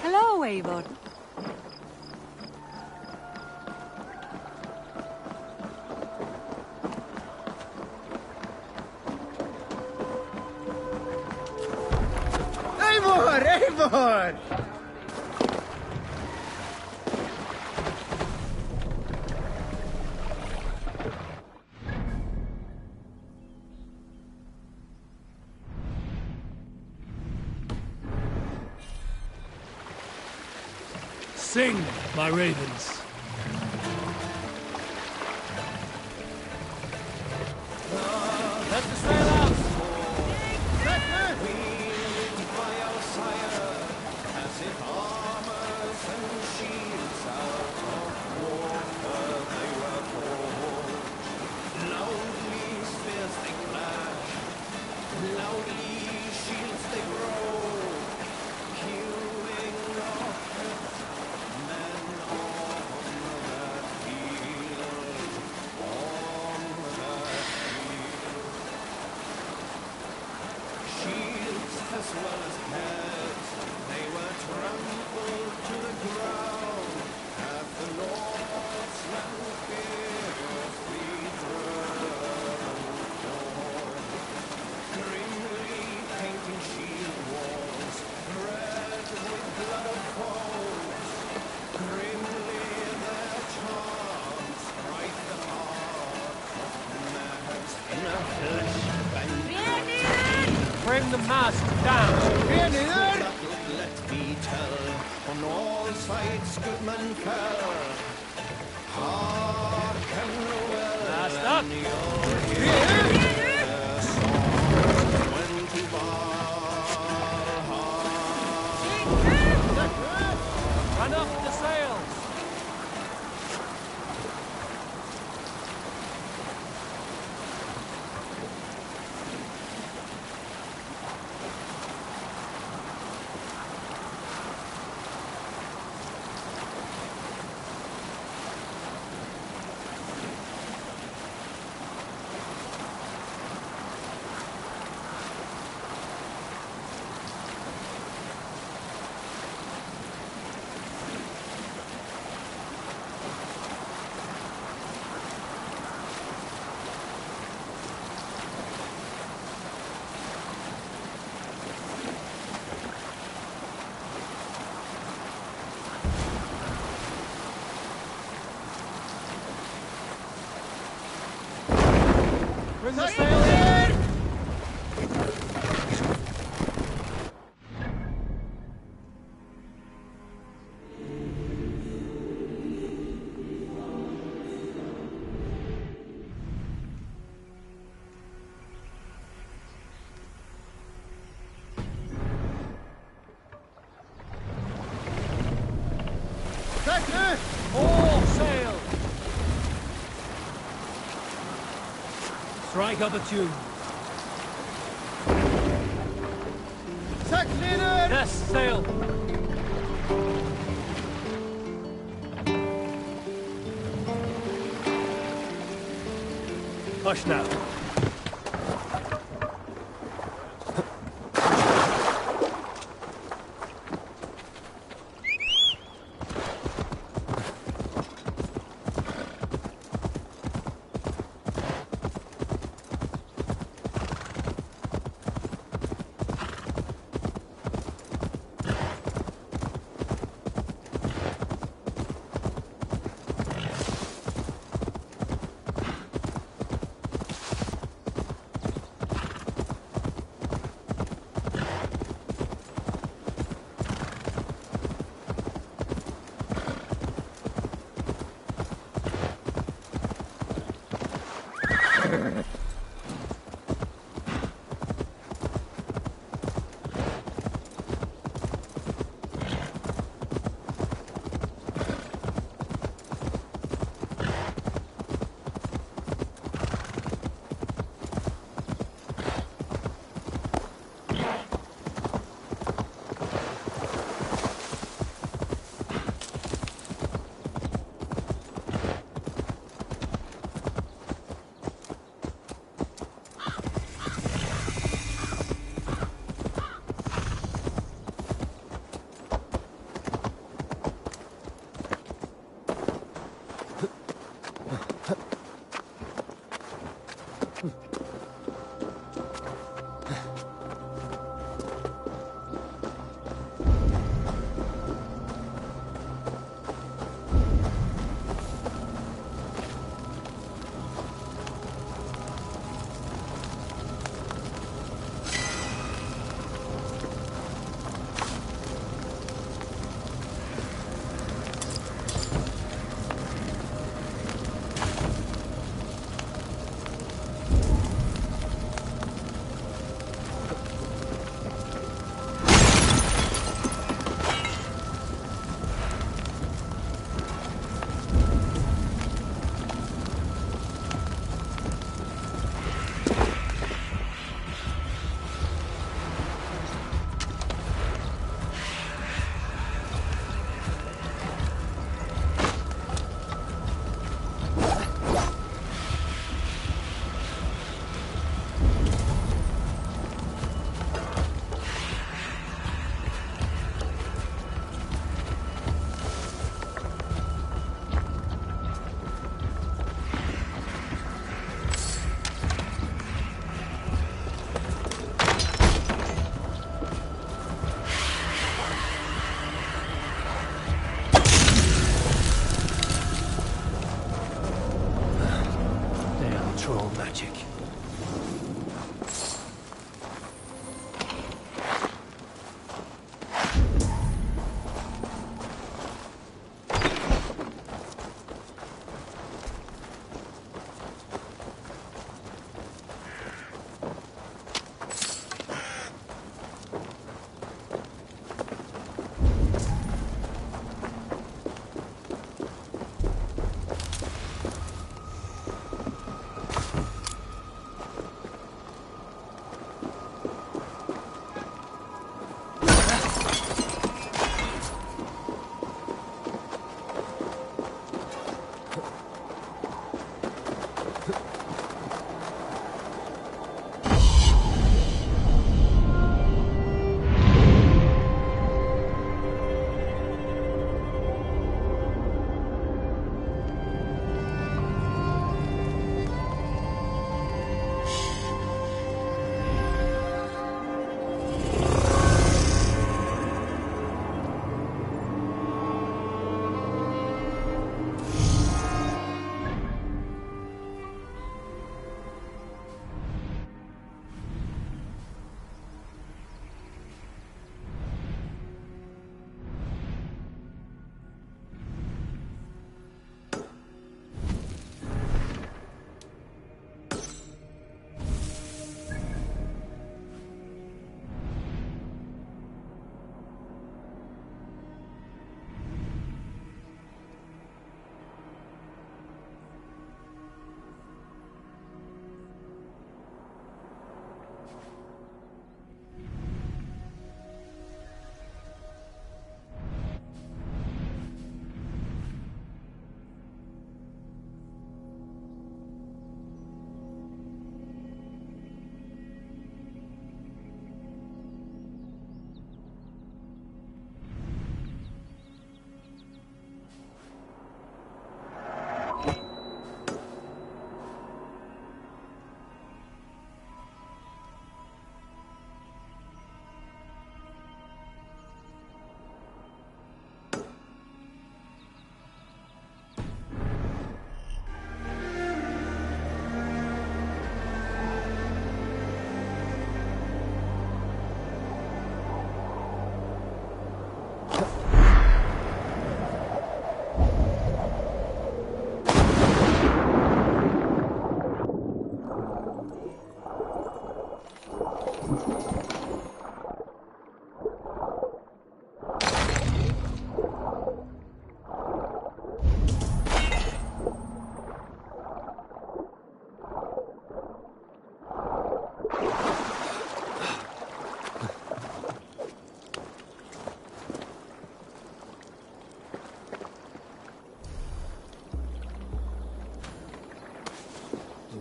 Hello, Eivor. Eivor! Eivor! Sing, my ravens. Let the sail out! As well as heads, they were trampled to the ground at the Norseman's fiercely driven door. Grimly painting shield walls, red with blood of foes. Grimly their charms strike the heart of man's inner flesh. Bring the mast down! Here, neither! Let me tell, on all sides good men fell. Hearken well, Mast up! and you'll hear their songs when to Valhalla. Run up the sails! Bring the sail in! All sail! Strike up a tune. Yes, sail! Hush now.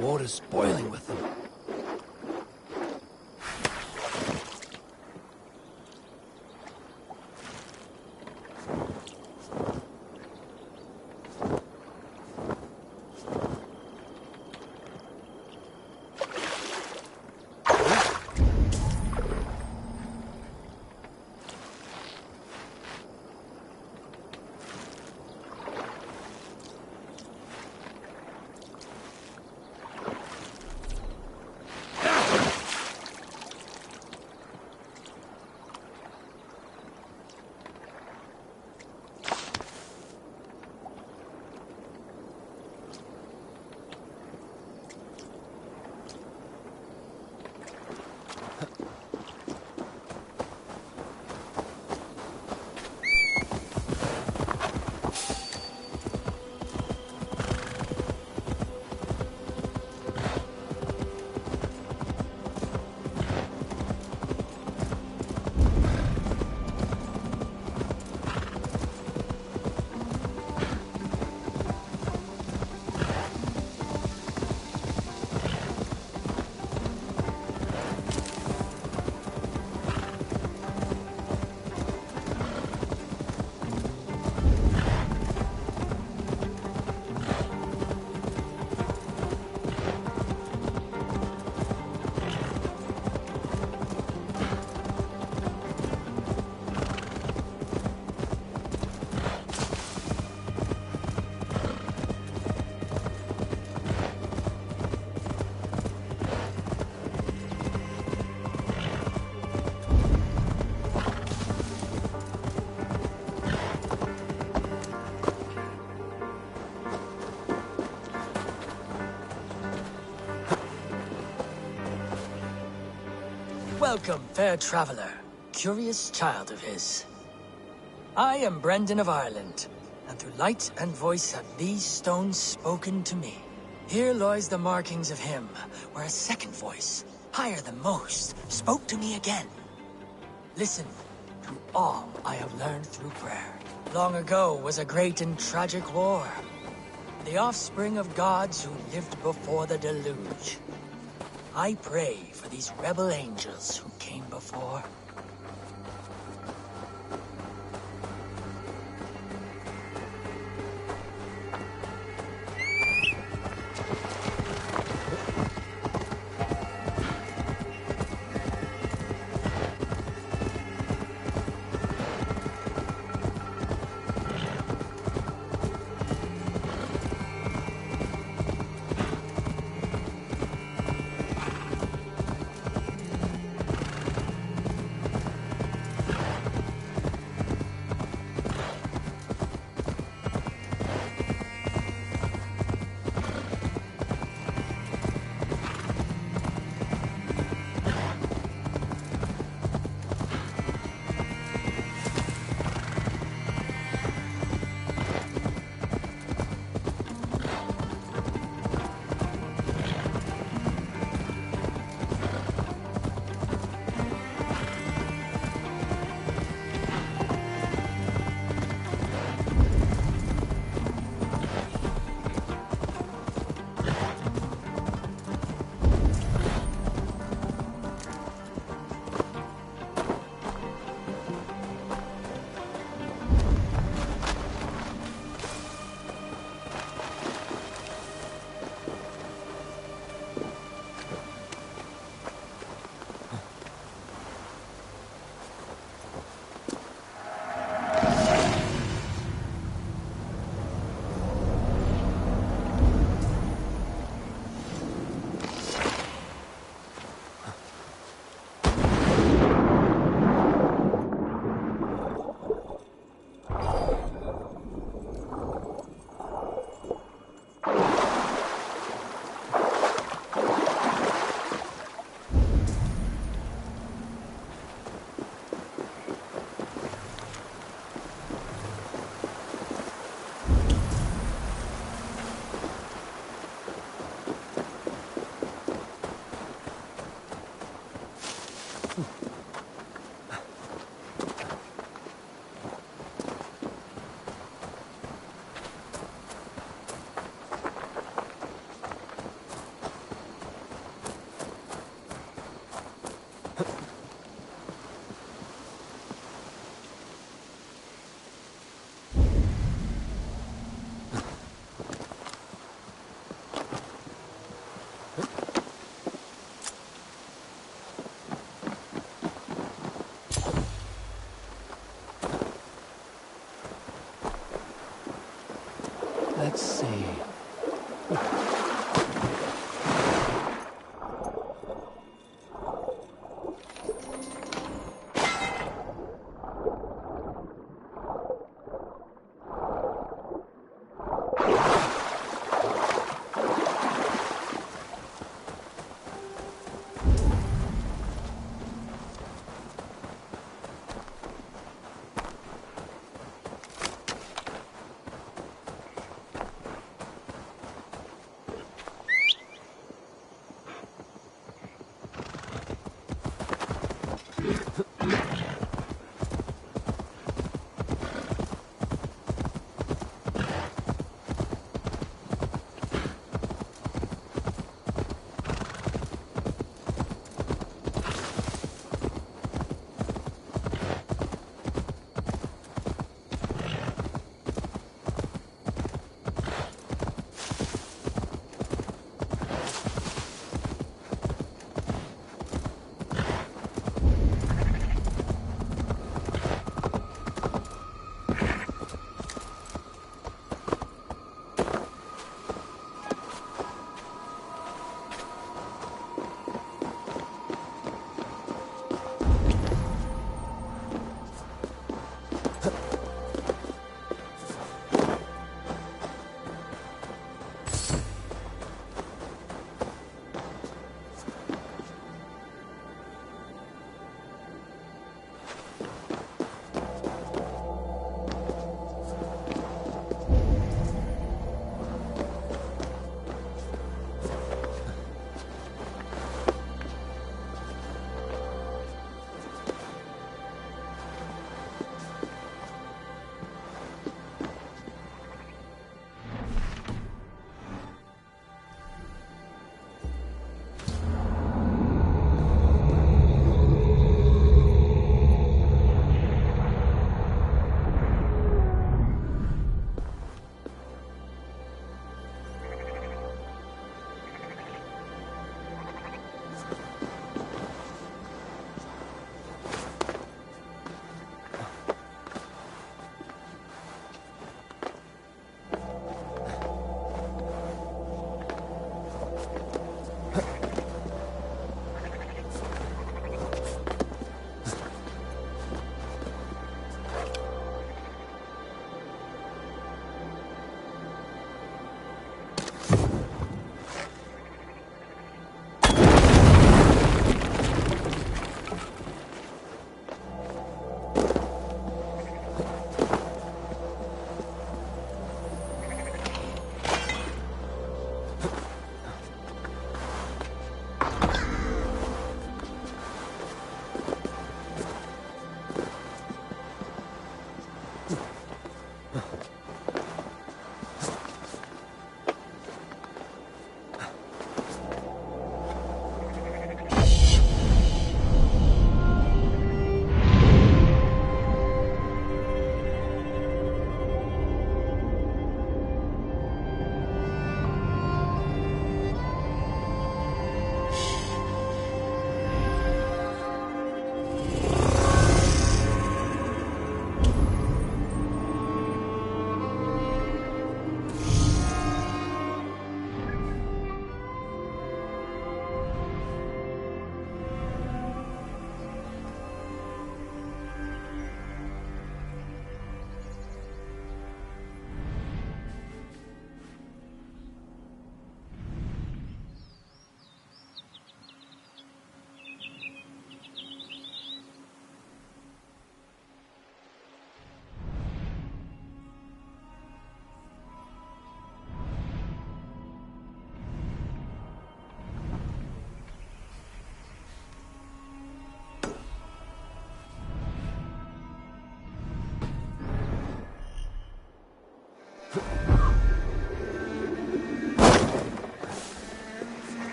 Water's boiling with them. Welcome, fair traveler, curious child of his. I am Brendan of Ireland, and through light and voice have these stones spoken to me. Here lies the markings of him, where a second voice, higher than most, spoke to me again. Listen to all I have learned through prayer. Long ago was a great and tragic war. The offspring of gods who lived before the deluge. I pray for these rebel angels who came before.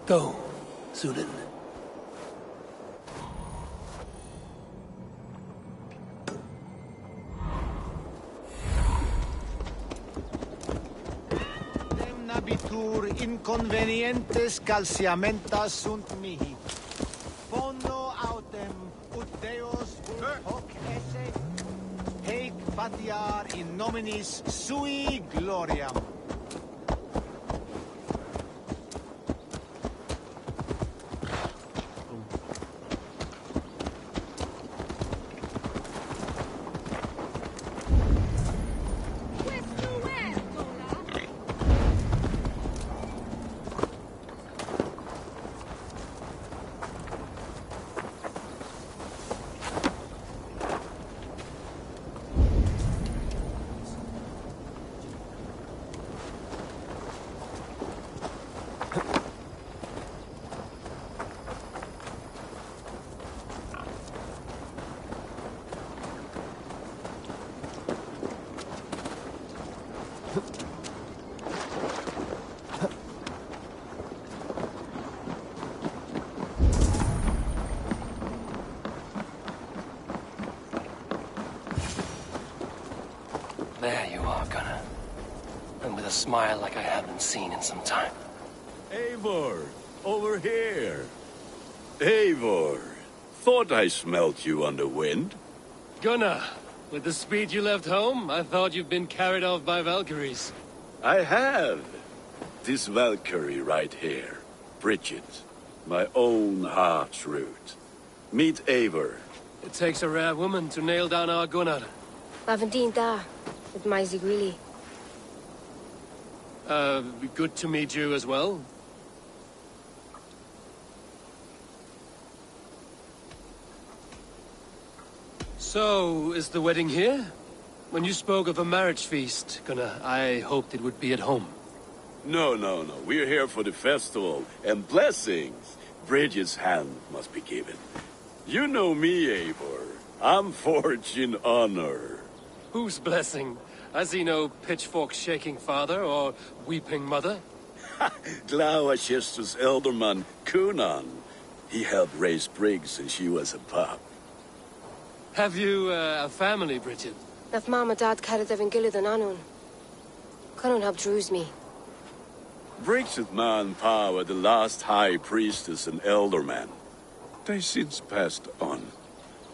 Go, Sunan. Nabitur inconvenientes calciamentas sunt mihi. Fono autem ut Deus vult hoc esse, heic patiar in nominis sui gloriam. There you are, Gunnar. And with a smile like I haven't seen in some time. Eivor, over here. Eivor, thought I smelt you on the wind. Gunnar, with the speed you left home, I thought you'd been carried off by Valkyries. I have. This Valkyrie right here, Bridget, my own heart's root. Meet Eivor. It takes a rare woman to nail down our Gunnar. Lavendine da, with my Zigrili. Good to meet you as well. So, is the wedding here? When you spoke of a marriage feast, Gunnar, I hoped it would be at home. No. We're here for the festival and blessings. Bridget's hand must be given. You know me, Eivor. I'm forged in honor. Whose blessing? I see no pitchfork-shaking father or weeping mother. Glauachester's elderman, Kunan. He helped raise Briggs since she was a pup. Have you a family, Bridget? Naf mama dad carried evan gilid an anun. Cannon helped druise me. Briggs' man Pa were the last high priestess and elderman. They since passed on.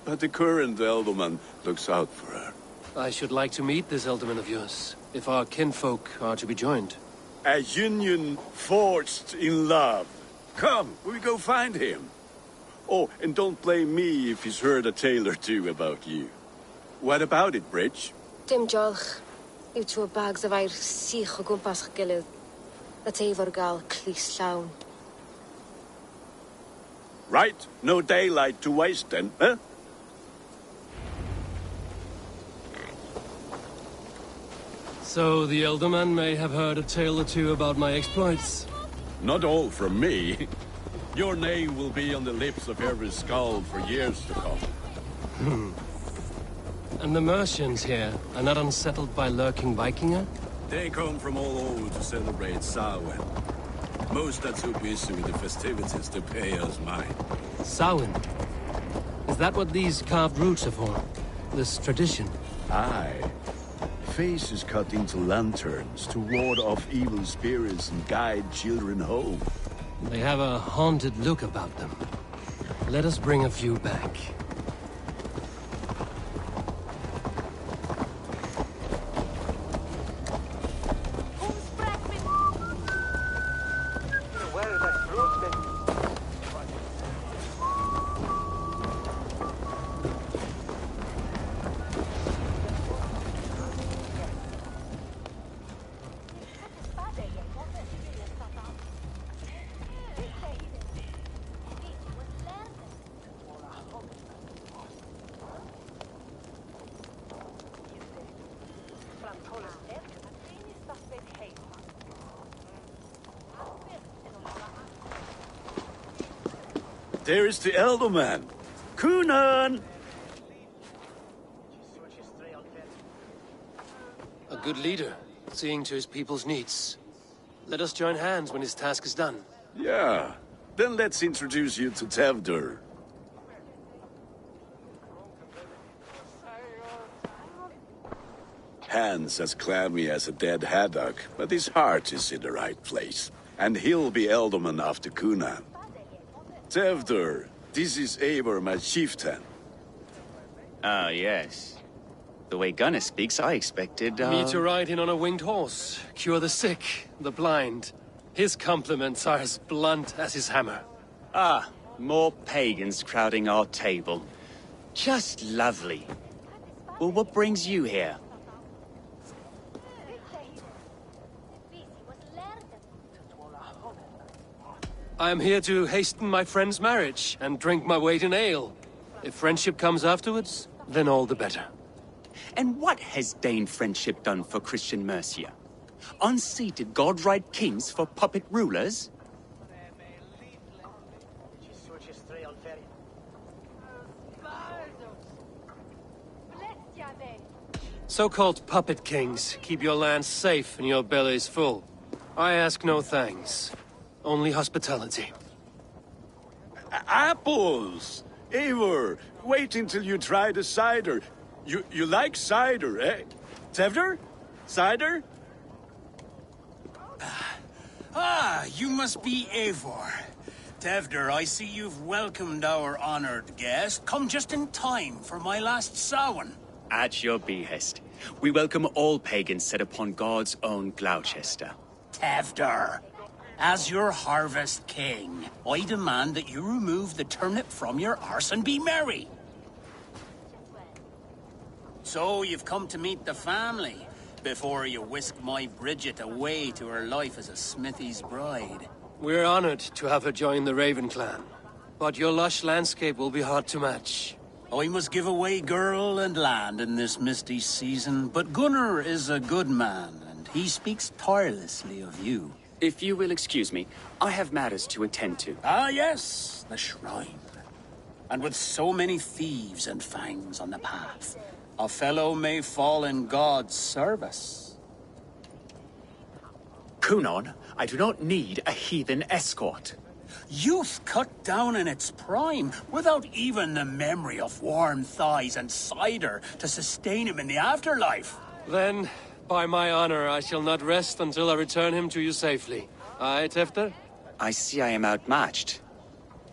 But the current elderman looks out for her. I should like to meet this elderman of yours, if our kinfolk are to be joined. A union forged in love. Come, we'll go find him. Oh, and don't blame me if he's heard a tale or two about you. What about it, Bridge? Dim jolch. You two bags of air sich o gwmpas gilid. That Eivor gal clis llawn. Right, no daylight to waste then, huh? So the elderman may have heard a tale or two about my exploits. Not all from me. Your name will be on the lips of every skull for years to come. And the Mercians here are not unsettled by lurking Vikinger? They come from all over to celebrate Samhain. Most are too busy with the festivities to pay us mind. Samhain? Is that what these carved roots are for? This tradition? Aye. Faces cut into lanterns to ward off evil spirits and guide children home. They have a haunted look about them. Let us bring a few back. There is the elderman. Kunan! A good leader, seeing to his people's needs. Let us join hands when his task is done. Yeah, Then let's introduce you to Tevder. Hands as clammy as a dead haddock, but his heart is in the right place. And he'll be ealdorman after Cunan. Tevder, this is Eivor, my chieftain. Ah, yes. The way Gunnar speaks, I expected, Me to ride in on a winged horse, cure the sick, the blind. His compliments are as blunt as his hammer. Ah, more pagans crowding our table. Just lovely. Well, what brings you here? I am here to hasten my friend's marriage and drink my weight in ale. If friendship comes afterwards, then all the better. And what has Dane friendship done for Christian Mercia? Unseated godright kings for puppet rulers? So-called puppet kings keep your lands safe and your bellies full. I ask no thanks. Only hospitality. Apples! Eivor, wait until you try the cider. You like cider, eh? Tevder? Cider? Ah, you must be Eivor. Tevder, I see you've welcomed our honored guest. Come just in time for my last Samhain. At your behest. We welcome all pagans set upon God's own Gloucester. Tevder, as your harvest king, I demand that you remove the turnip from your arse and be merry. So you've come to meet the family, before you whisk my Bridget away to her life as a smithy's bride. We're honored to have her join the Raven clan. But your lush landscape will be hard to match. I must give away girl and land in this misty season, but Gunnar is a good man, and he speaks tirelessly of you. If you will excuse me, I have matters to attend to. Ah, yes, the shrine. And with so many thieves and fangs on the path, a fellow may fall in God's service. Cunan, I do not need a heathen escort. Youth cut down in its prime, without even the memory of warm thighs and cider to sustain him in the afterlife. Then, by my honor, I shall not rest until I return him to you safely. Aye, Tefter? I see I am outmatched.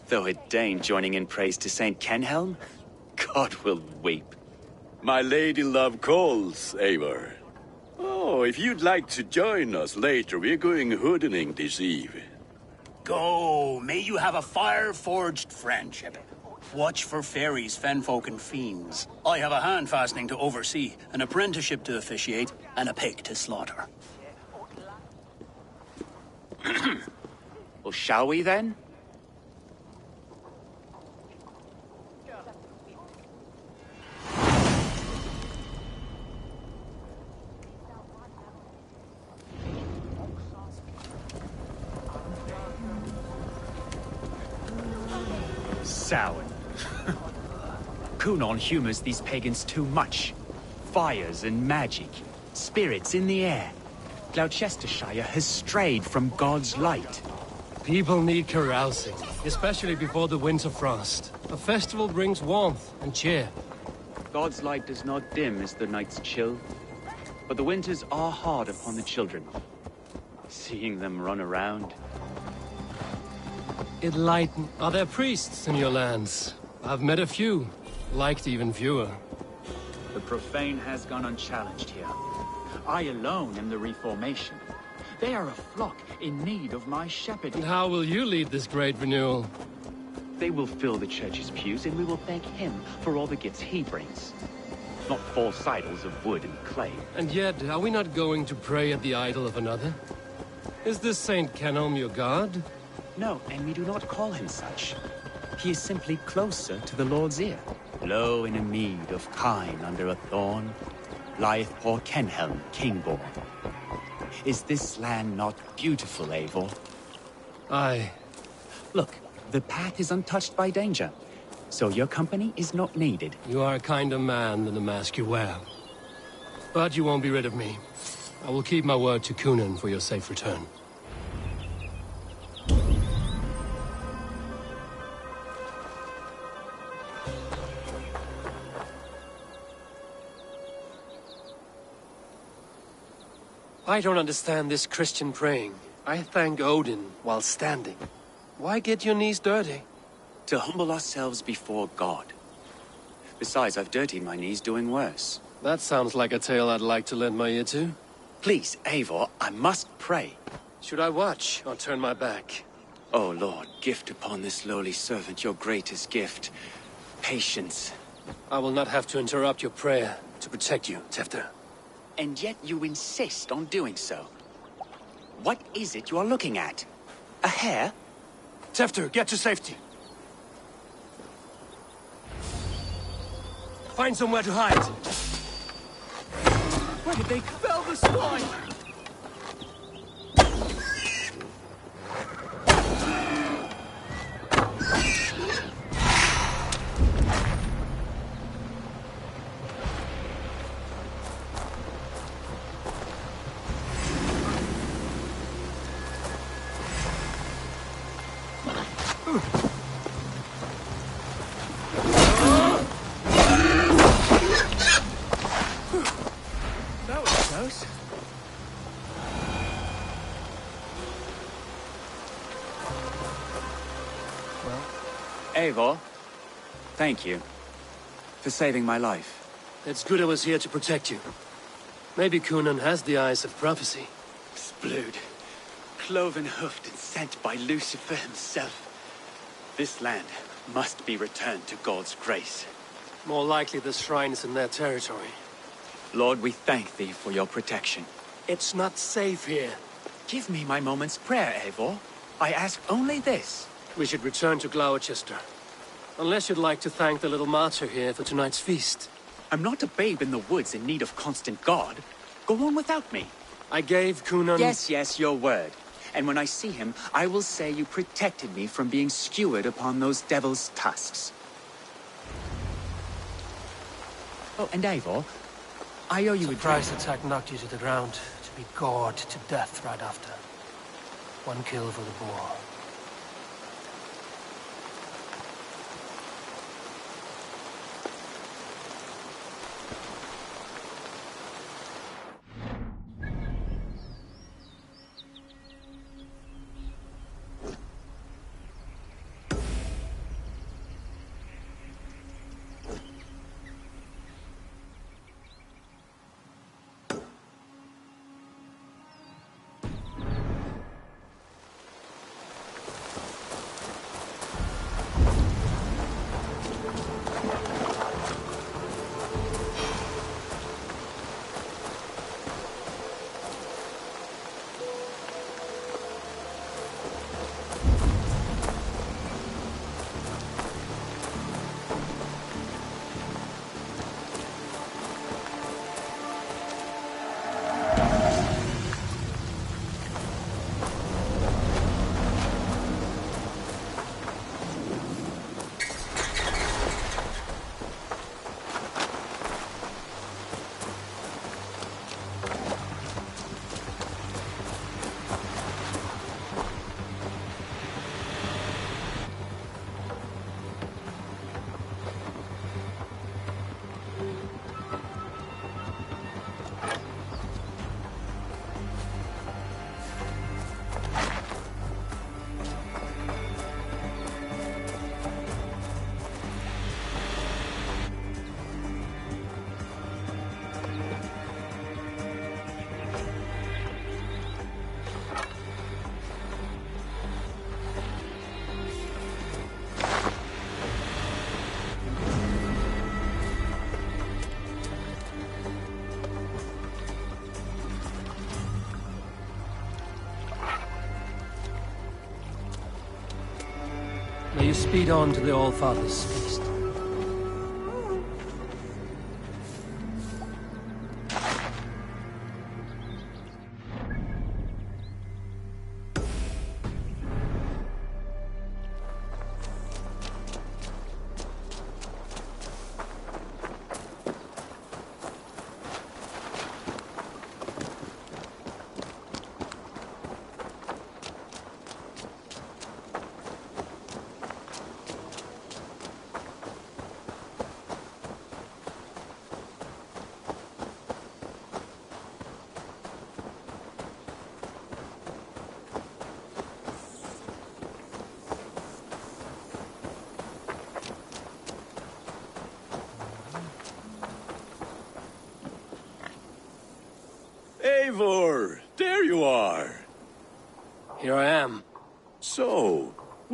Though a Dane joining in praise to Saint Kenhelm, God will weep. My lady love calls, Eivor. Oh, if you'd like to join us later, we're going hoodening this eve. Go, may you have a fire-forged friendship. Watch for fairies, fenfolk, and fiends. I have a hand fastening to oversee, an apprenticeship to officiate, and a pig to slaughter. Well, shall we then? Samhain. Cunan humors these pagans too much. Fires and magic, spirits in the air. Gloucestershire has strayed from God's light. People need carousing, especially before the winter frost. A festival brings warmth and cheer. God's light does not dim as the nights chill, but the winters are hard upon the children. Seeing them run around. Enlighten. Are there priests in your lands? I've met a few. Liked even fewer. The profane has gone unchallenged here. I alone am the Reformation. They are a flock in need of my shepherding. And how will you lead this great renewal? They will fill the church's pews, and we will thank him for all the gifts he brings. Not false idols of wood and clay. And yet, are we not going to pray at the idol of another? Is this Saint Kenhelm your god? No, and we do not call him such. He is simply closer to the Lord's ear. Low in a mead of kine under a thorn, lieth poor Kenhelm, king-born. Is this land not beautiful, Eivor? Aye. Look, the path is untouched by danger, so your company is not needed. You are a kinder man than the mask you wear. But you won't be rid of me. I will keep my word to Cunan for your safe return. I don't understand this Christian praying. I thank Odin while standing. Why get your knees dirty? To humble ourselves before God. Besides, I've dirtied my knees doing worse. That sounds like a tale I'd like to lend my ear to. Please, Eivor, I must pray. Should I watch or turn my back? Oh Lord, gift upon this lowly servant your greatest gift. Patience. I will not have to interrupt your prayer to protect you, Tefter. And yet you insist on doing so. What is it you are looking at? A hare? Tefter, get to safety. Find somewhere to hide. Where did they fell the swine? That was close. Eivor, thank you for saving my life. It's good I was here to protect you. Maybe Kunan has the eyes of prophecy. Splood, cloven-hoofed and sent by Lucifer himself. This land must be returned to God's grace. More likely the shrine is in their territory. Lord, we thank thee for your protection. It's not safe here. Give me my moment's prayer, Eivor. I ask only this. We should return to Gloucester. Unless you'd like to thank the little martyr here for tonight's feast. I'm not a babe in the woods in need of constant guard. Go on without me. I gave Kunan... Yes, your word. And when I see him, I will say you protected me from being skewered upon those devil's tusks. Oh, and Eivor, I owe you a surprise attack knocked you to the ground, to be gored to death right after. One kill for the boar. May you speed on to the All-Father's feast.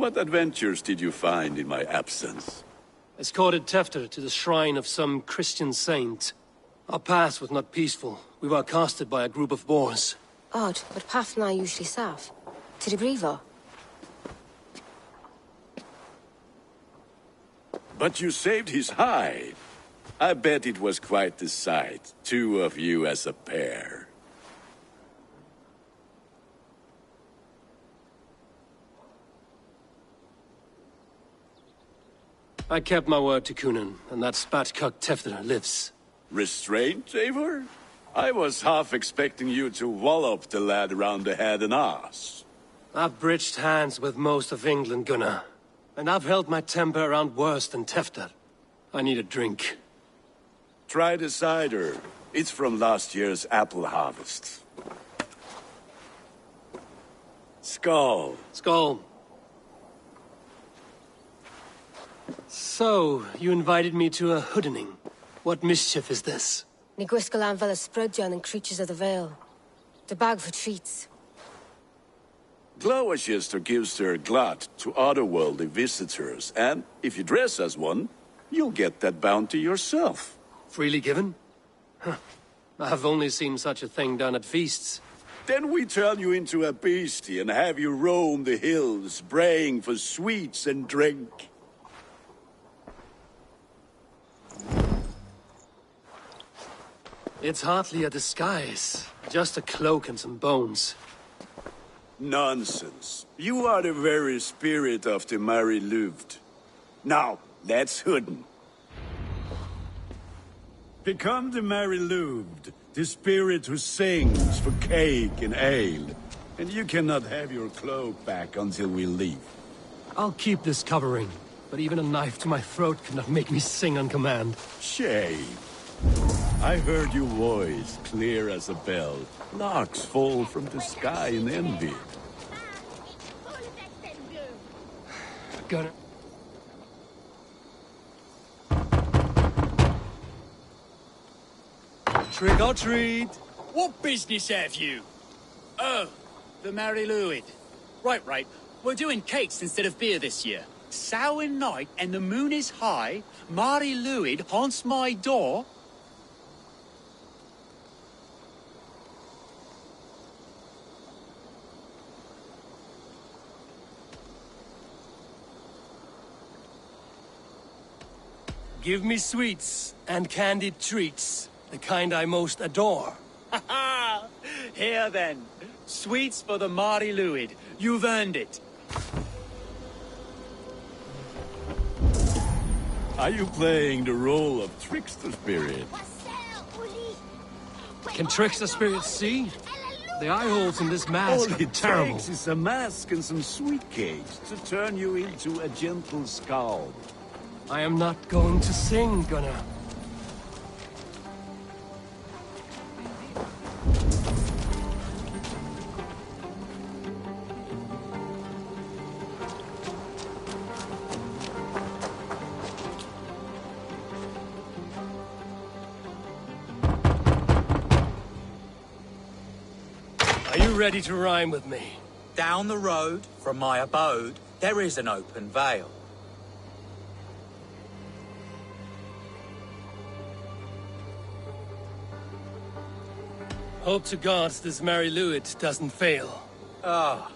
What adventures did you find in my absence? Escorted Tefter to the shrine of some Christian saint. Our path was not peaceful. We were accosted by a group of boars. Odd, but path na usually safe. To the brievo. But you saved his hide. I bet it was quite the sight, two of you as a pair. I kept my word to Kunan, and that spatcock Tefter lives. Restraint, Eivor? I was half expecting you to wallop the lad around the head and ass. I've bridged hands with most of England, Gunnar. And I've held my temper around worse than Tefter. I need a drink. Try the cider. It's from last year's apple harvest. Skull. Skull. So, you invited me to a hoodening. What mischief is this? Ni gwisgalan fel ysbrydion and creatures of the Vale. The bag for treats. Gloucester gives their glut to otherworldly visitors, and if you dress as one, you'll get that bounty yourself. Freely given? Huh. I've only seen such a thing done at feasts. Then we turn you into a beastie and have you roam the hills, braying for sweets and drink. It's hardly a disguise. Just a cloak and some bones. Nonsense. You are the very spirit of the Mary Louved. Now, let's hooden. Become the Mary Louved, the spirit who sings for cake and ale. And you cannot have your cloak back until we leave. I'll keep this covering, but even a knife to my throat cannot make me sing on command. Shame. I heard your voice, clear as a bell. Larks fall from the sky in envy. Gunnar. Trick or treat! What business have you? Oh, the Mary Louid. Right. We're doing cakes instead of beer this year. Samhain night and the moon is high. Mary Louid haunts my door. Give me sweets and candied treats, the kind I most adore. Ha ha! Here then, sweets for the Mari Louid. You've earned it. Are you playing the role of trickster spirit? Can trickster spirits see? The eye holes in this mask All are it terrible. takes is a mask and some sweet cakes to turn you into a gentle skull. I am not going to sing, Gunnar. Are you ready to rhyme with me? Down the road from my abode, there is an open vale. Hope to gods this Mary Louid doesn't fail. Ah,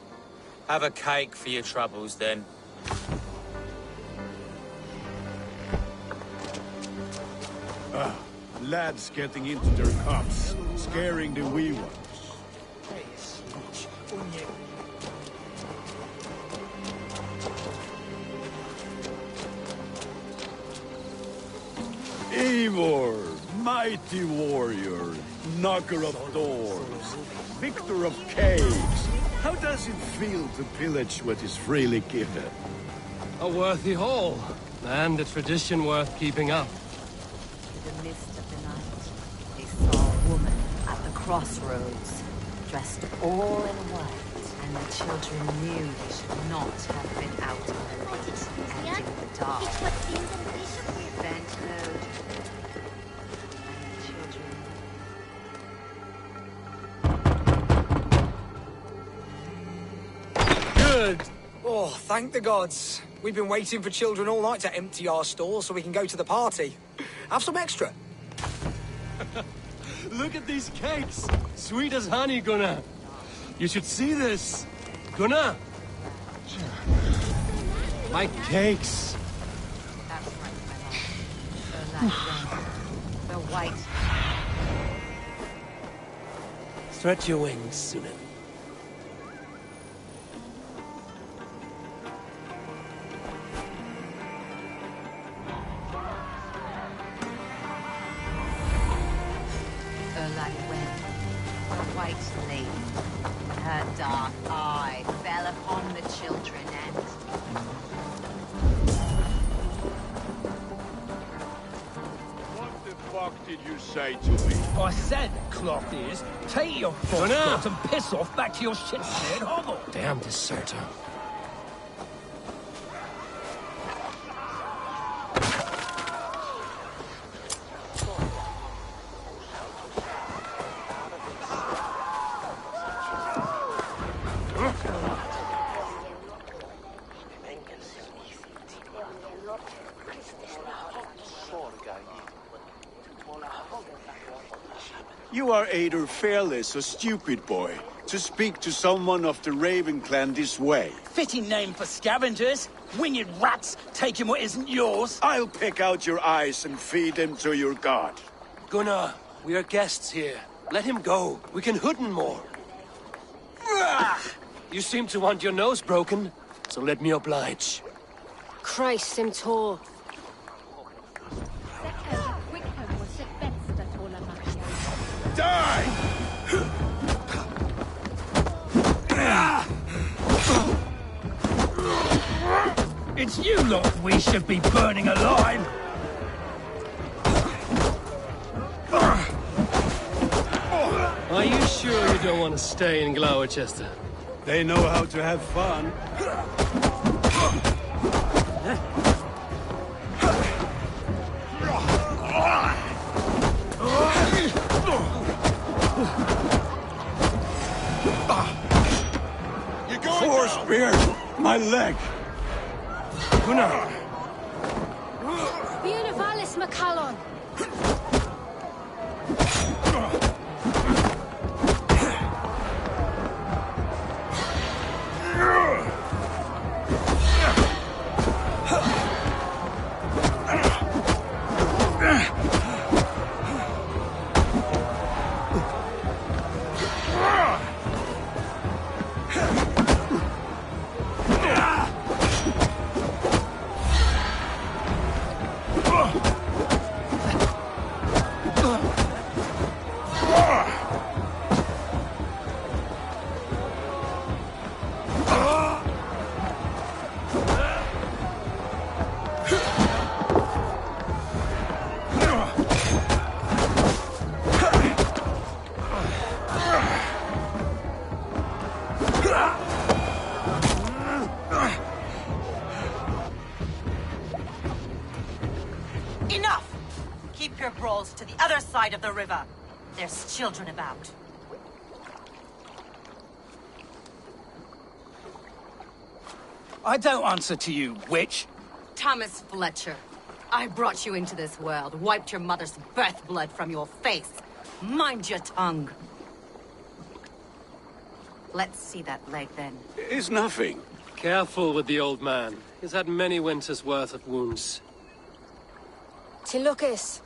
have a cake for your troubles then. Lads getting into their cups, scaring the wee ones. Eivor, mighty warrior, knocker of doors, victor of cakes. How does it feel to pillage what is freely given? A worthy haul, and a tradition worth keeping up. In the mist of the night, they saw a woman at the crossroads, dressed all in white, and the children knew they should not have been out on the light and in the dark. Bent low, and the children... Good! Oh, thank the gods. We've been waiting for children all night to empty our stores so we can go to the party. Have some extra. Look at these cakes! Sweet as honey, Gunnar. You should see this. Gunnar! My cakes. That's right, my lord. The white. Stretch your wings, Sunan. The white lady. Her dark eye fell upon the children and... What the fuck did you say to me? I said, cloth ears, take your foot and piss off back to your shit-scared hovel. Damn deserter. You are either fearless or stupid, boy, to speak to someone of the Raven clan this way. Fitting name for scavengers. Winged rats taking what isn't yours. I'll pick out your eyes and feed them to your god. Gunnar, we are guests here. Let him go. We can hoot him more. You seem to want your nose broken, so let me oblige. Christ, him tall. Die! It's you lot we should be burning alive. Are you sure you don't want to stay in Gloucester? They know how to have fun. Four spears! My leg! Gunnar! Bieravalis Macallon! Enough! Keep your brawls to the other side of the river. There's children about. I don't answer to you, witch. Thomas Fletcher, I brought you into this world, wiped your mother's birth blood from your face. Mind your tongue. Let's see that leg, then. It's nothing. Careful with the old man. He's had many winters' worth of wounds. Tilukis.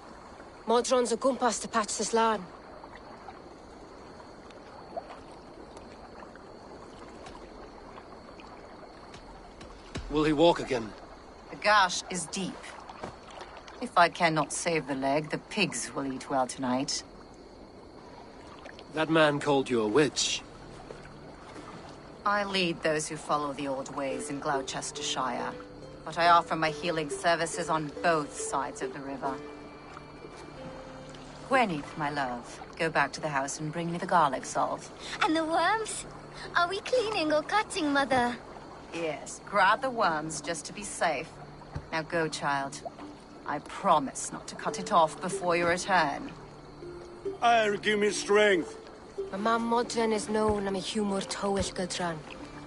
Modron's a gumpas to patch this land. Will he walk again? The gash is deep. If I cannot save the leg, the pigs will eat well tonight. That man called you a witch. I lead those who follow the old ways in Gloucestershire, but I offer my healing services on both sides of the river. Gwyneth, my love, go back to the house and bring me the garlic salt. And the worms? Are we cleaning or cutting, Mother? Yes, grab the worms just to be safe. Now go, child. I promise not to cut it off before your return. I'll give me strength. My mam Modron is known am a humor towill gudran.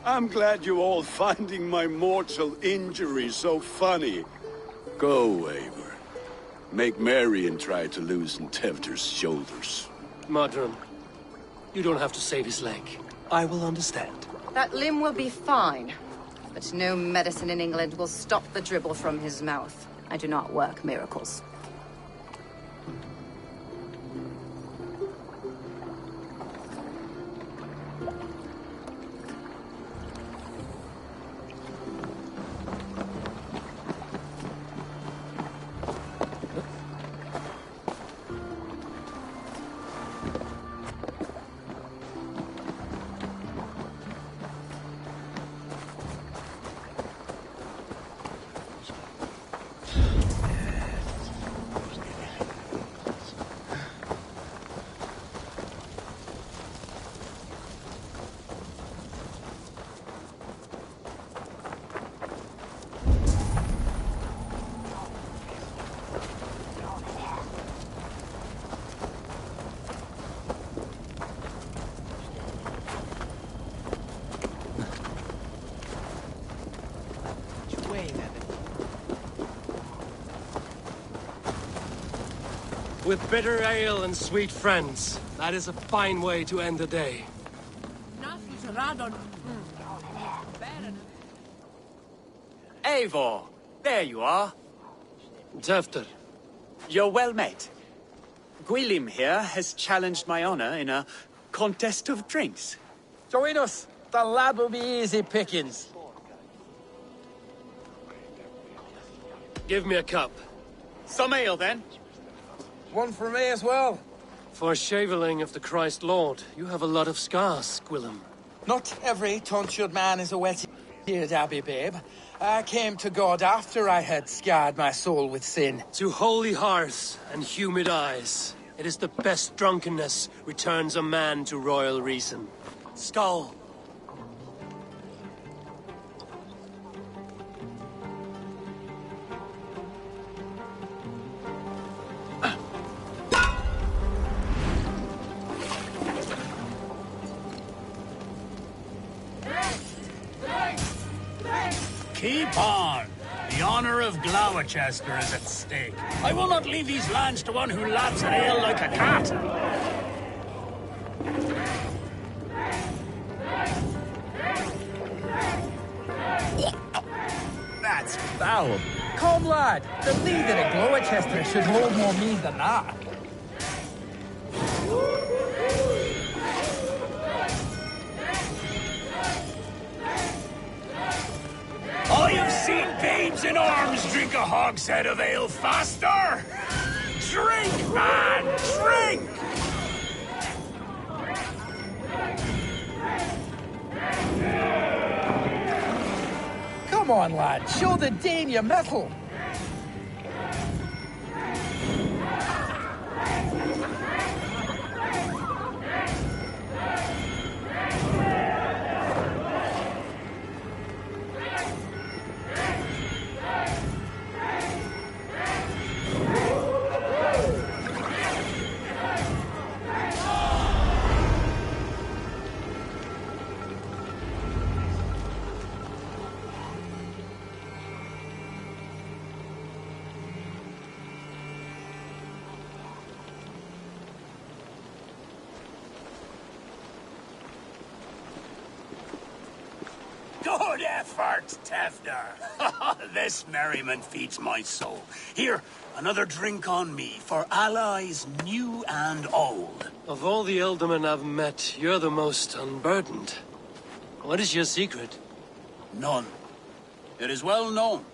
I'm glad you all finding my mortal injury so funny. Go, Eivor. Make merry and try to loosen Tevder's shoulders. Modron, you don't have to save his leg. I will understand. That limb will be fine. But no medicine in England will stop the dribble from his mouth. I do not work miracles. With bitter ale and sweet friends, that is a fine way to end the day. Eivor, there you are. Tevder. You're well met. Gwilym here has challenged my honor in a contest of drinks. Join us. The lad will be easy pickings. Give me a cup. Some ale, then. One for me as well. For shaveling of the Christ Lord, you have a lot of scars, Gwilym. Not every tonsured man is a wet-eared Abbey, babe. I came to God after I had scarred my soul with sin. To holy hearths and humid eyes, it is the best drunkenness returns a man to royal reason. Skull. Keep on! The honor of Gloucester is at stake. I will not leave these lands to one who laps at ale like a cat. That's foul. Come, lad. The leader at Gloucester should hold more mead than that. I have seen babes in arms drink a hogshead of ale faster! Drink, man! Drink! Come on, lad. Show the Dane your mettle. Good effort, Tevder. This merriment feeds my soul. Here, another drink on me for allies new and old. Of all the ealdormen I've met, you're the most unburdened. What is your secret? None. It is well known.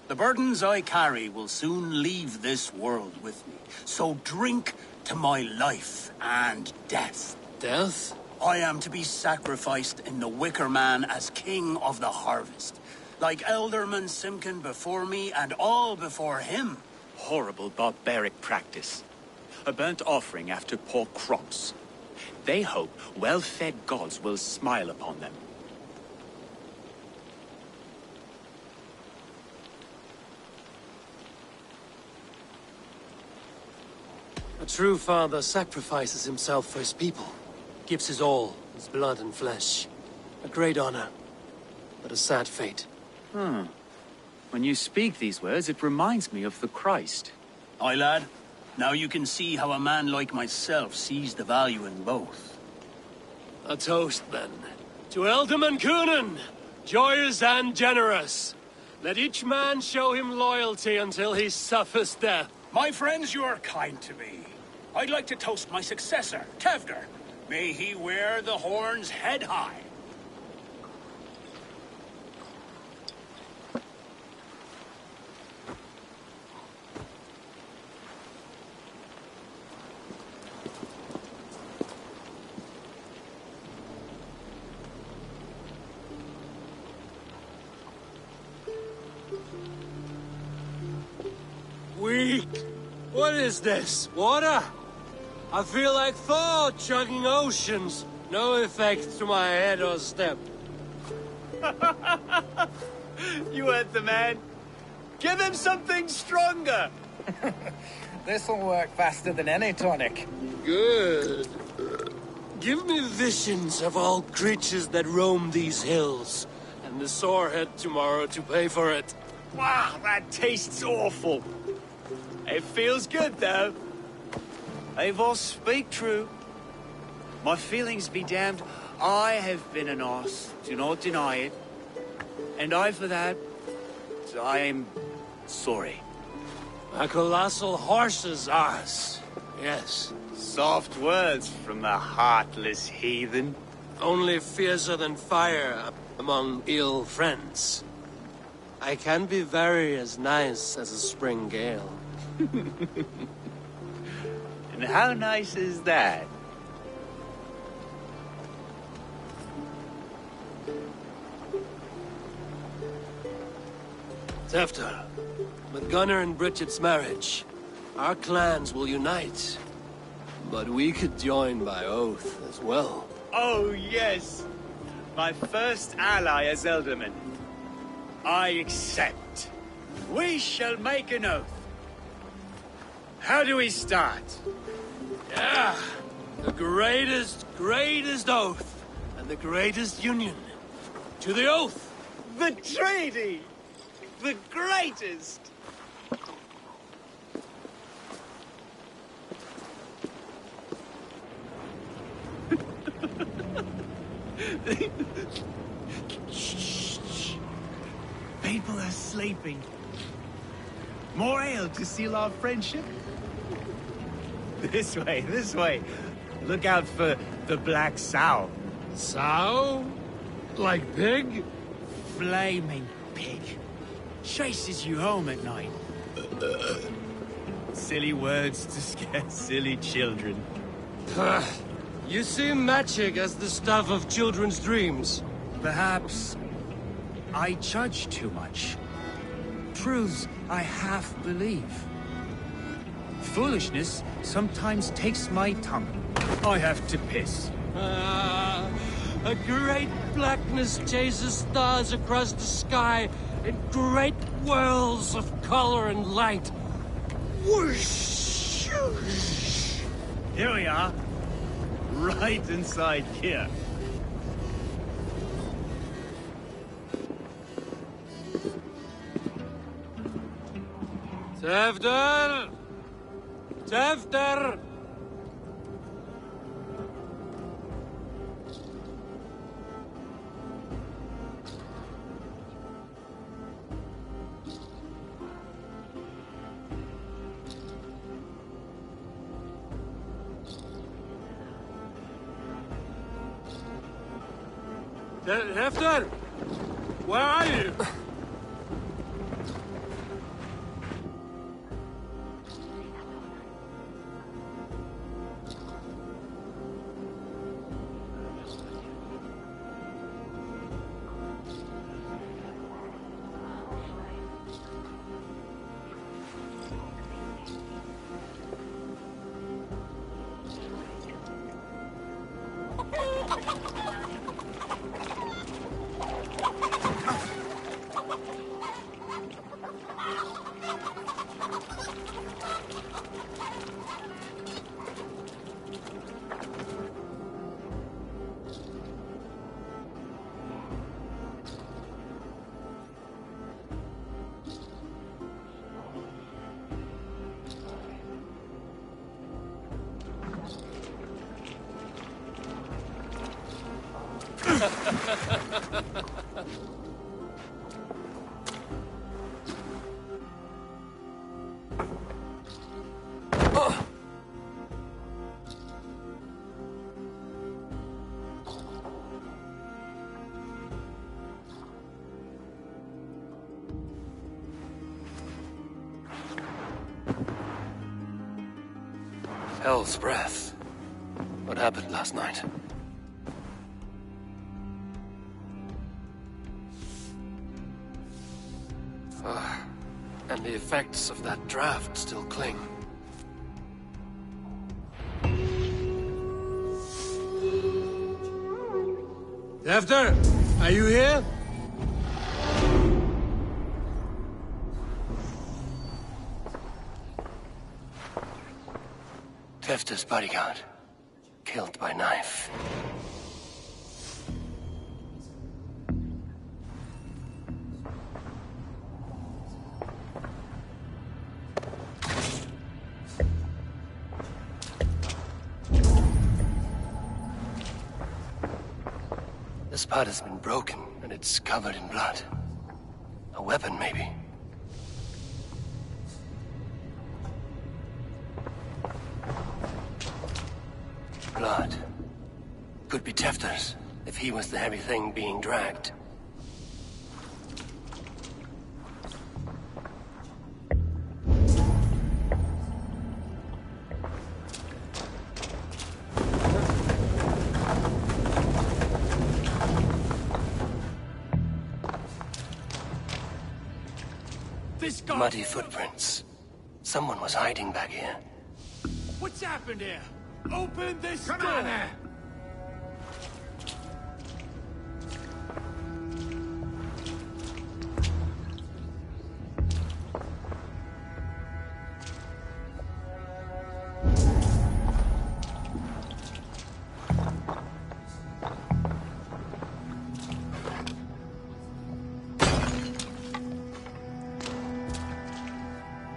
The burdens I carry will soon leave this world with me. So drink to my life and death. Death? I am to be sacrificed in the Wicker Man as king of the harvest. Like Elderman Simkin before me and all before him. Horrible barbaric practice. A burnt offering after poor crops. They hope well-fed gods will smile upon them. A true father sacrifices himself for his people. Gives his all, his blood and flesh. A great honor. but a sad fate. When you speak these words, it reminds me of the Christ. Aye, lad. Now you can see how a man like myself sees the value in both. A toast, then. To Ealdorman Coonan, joyous and generous. Let each man show him loyalty until he suffers death. My friends, you are kind to me. I'd like to toast my successor, Tevder. May he wear the horns head high. Weak. What is this? Water? I feel like Thor chugging oceans. No effect to my head or step. You heard the man. Give him something stronger. This'll work faster than any tonic. Good. Give me visions of all creatures that roam these hills, and the sorehead tomorrow to pay for it. Wow, that tastes awful. It feels good, though. Eivor, speak true. My feelings be damned. I have been an arse, do not deny it. And I, for that, I am sorry. A colossal horse's arse. Yes. Soft words from the heartless heathen. Only fiercer than fire among ill friends. I can be very as nice as a spring gale. And how nice is that? Tefter, with Gunnar and Bridget's marriage, our clans will unite. But we could join by oath as well. Oh, yes. My first ally as Ealdorman. I accept. We shall make an oath. How do we start? Yeah, the greatest oath, and the greatest union. To the oath! The treaty! The greatest! Shh. People are sleeping. More ale to seal our friendship? This way. Look out for the black sow. Sow? Like pig? Flaming pig. Chases you home at night. Silly words to scare silly children. You see magic as the stuff of children's dreams. Perhaps I judge too much. Truths I half believe. Foolishness sometimes takes my tongue. I have to piss. A great blackness chases stars across the sky in great whirls of color and light. Whoosh! Here we are. Right inside here. Tefter! Tefter! Tefter! Where are you? Hell's breath. What happened last night? And the effects of that draft still cling. Tefter, are you here? Tefter's bodyguard. Killed by knife. This part has been broken, and it's covered in blood. A weapon, maybe. Blood. Could be Tefter's, if he was the heavy thing being dragged. Muddy footprints. Someone was hiding back here. What's happened here? Open this door! Come on there!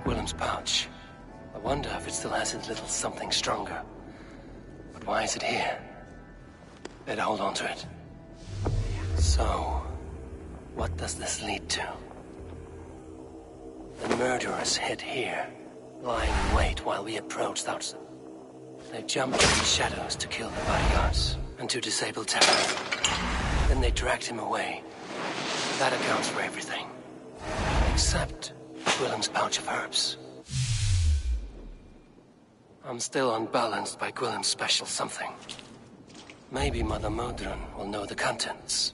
Willem's pouch. I wonder if it still has his little something stronger. But why is it here? Better hold on to it. So, what does this lead to? The murderers hid here, lying in wait while we approached out. They jumped in the shadows to kill the bodyguards and to disable Terror. Then they dragged him away. That accounts for everything. Except Willem's pouch of herbs. I'm still unbalanced by Gwillem's special something. Maybe Mother Modron will know the contents.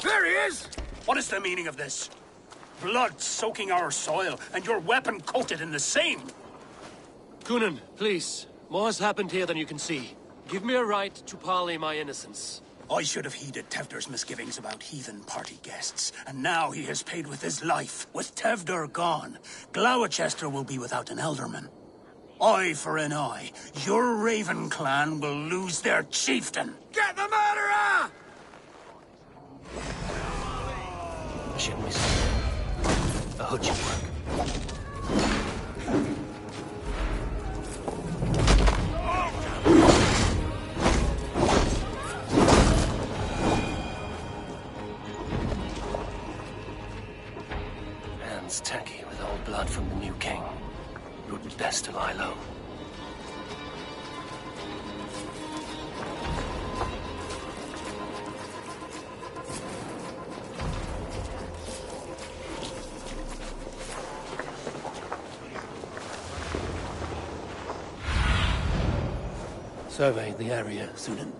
There he is! What is the meaning of this? Blood soaking our soil, and your weapon coated in the same! Coonan, please. More has happened here than you can see. Give me a right to parley my innocence. I should have heeded Tevder's misgivings about heathen party guests, and now he has paid with his life. With Tevder gone, Gloucester will be without an elderman. Eye for an eye. Your Raven clan will lose their chieftain. Get the murderer! Ship me some. A hood should work. Hands tacky with old blood from the new king. It would be best to lie low. Survey the area, Sunan.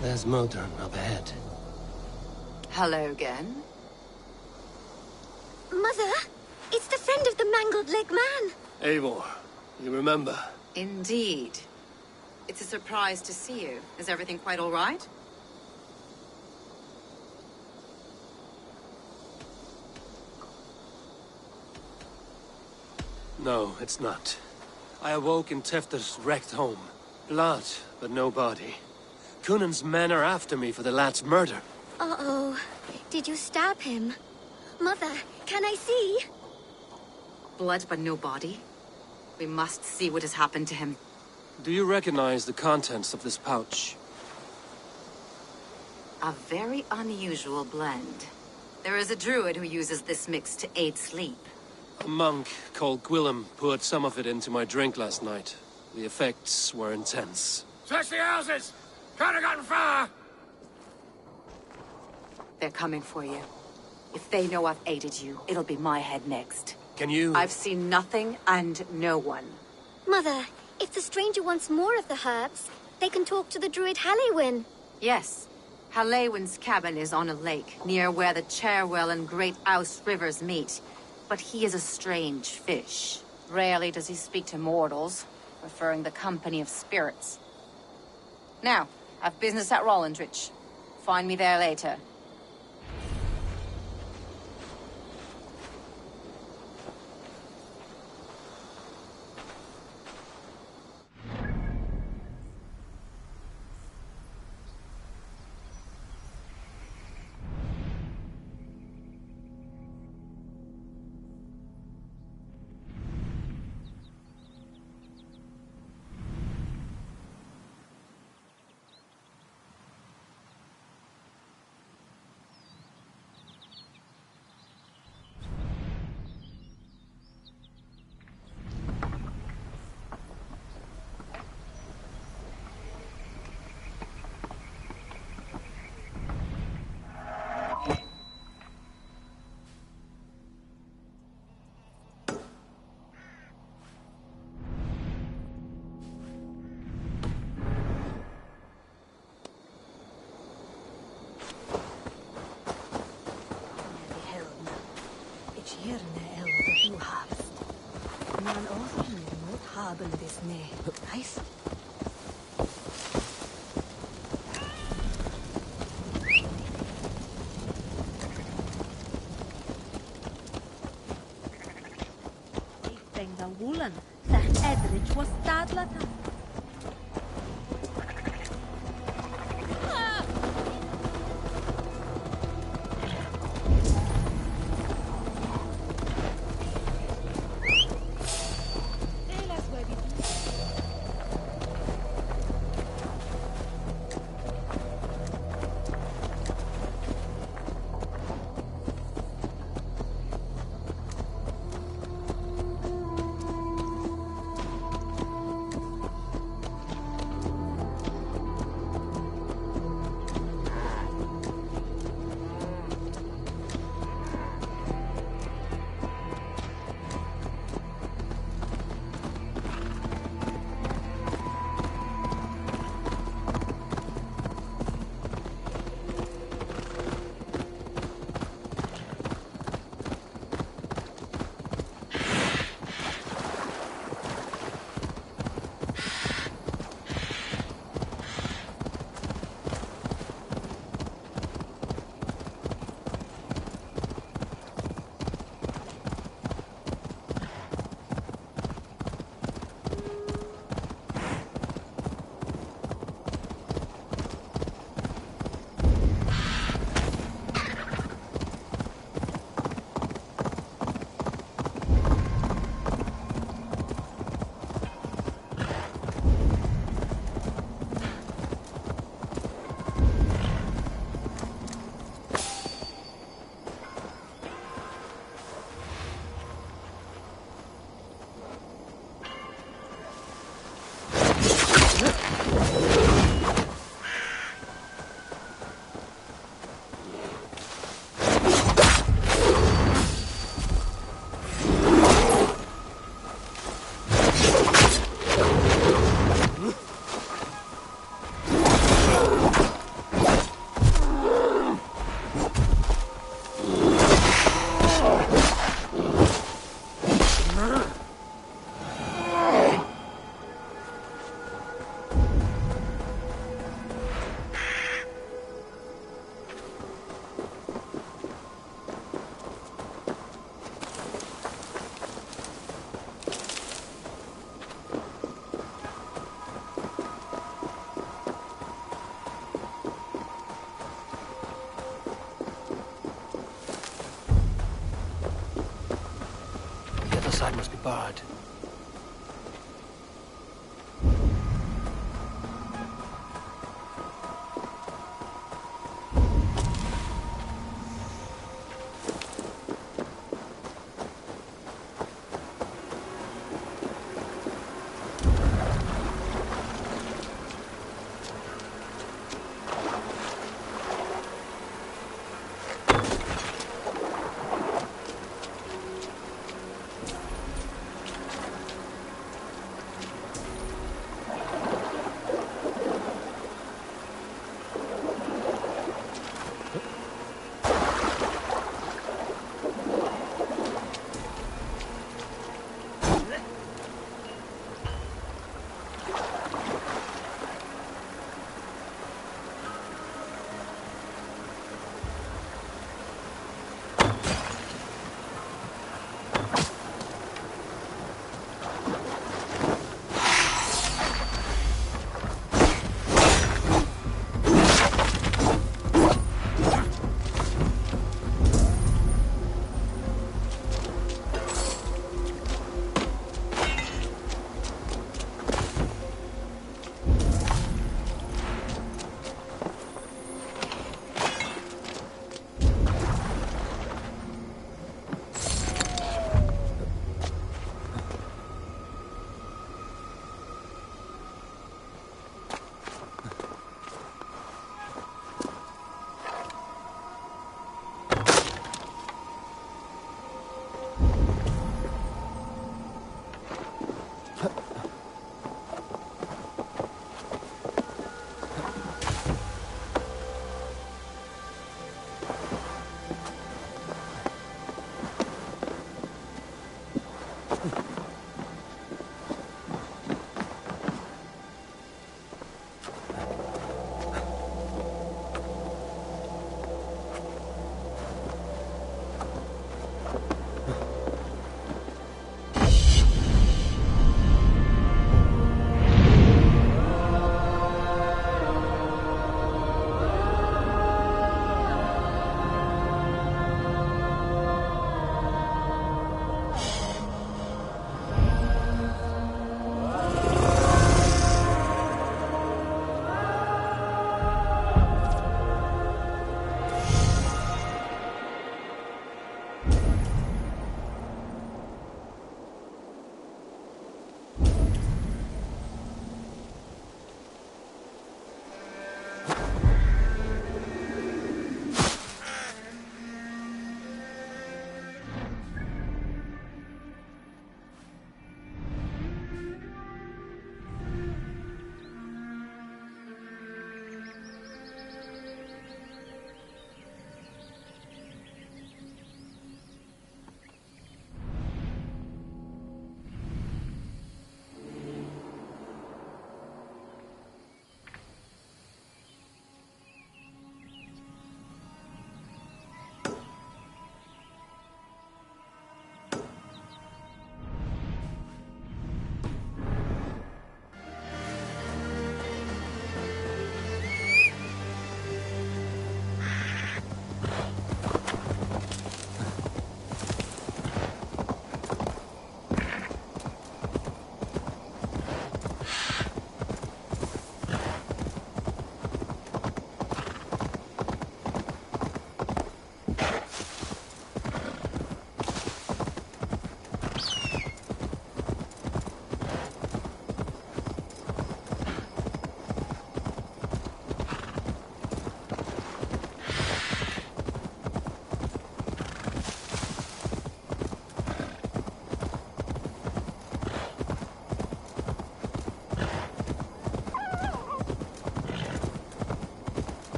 There's Modron up ahead. Hello again. Mother, it's the friend of the mangled leg man. Eivor, you remember? Indeed. It's a surprise to see you. Is everything quite all right? No, it's not. I awoke in Tefter's wrecked home. Blood, but no body. Cunan's men are after me for the lad's murder. Uh-oh. Did you stab him? Mother, can I see? Blood but no body? We must see what has happened to him. Do you recognize the contents of this pouch? A very unusual blend. There is a druid who uses this mix to aid sleep. A monk called Gwillem poured some of it into my drink last night. The effects were intense. Search the houses! Could have gotten far! They're coming for you. If they know I've aided you, it'll be my head next. Can you... I've seen nothing and no one. Mother, if the stranger wants more of the herbs, they can talk to the druid Halewyn. Yes. Halewyn's cabin is on a lake, near where the Cherwell and Great Ouse rivers meet. But he is a strange fish. Rarely does he speak to mortals, preferring the company of spirits. Now, I've business at Rollandrich. Find me there later. Nice. Benga Woolen, that Edrich was Stadlata. outside must be barred.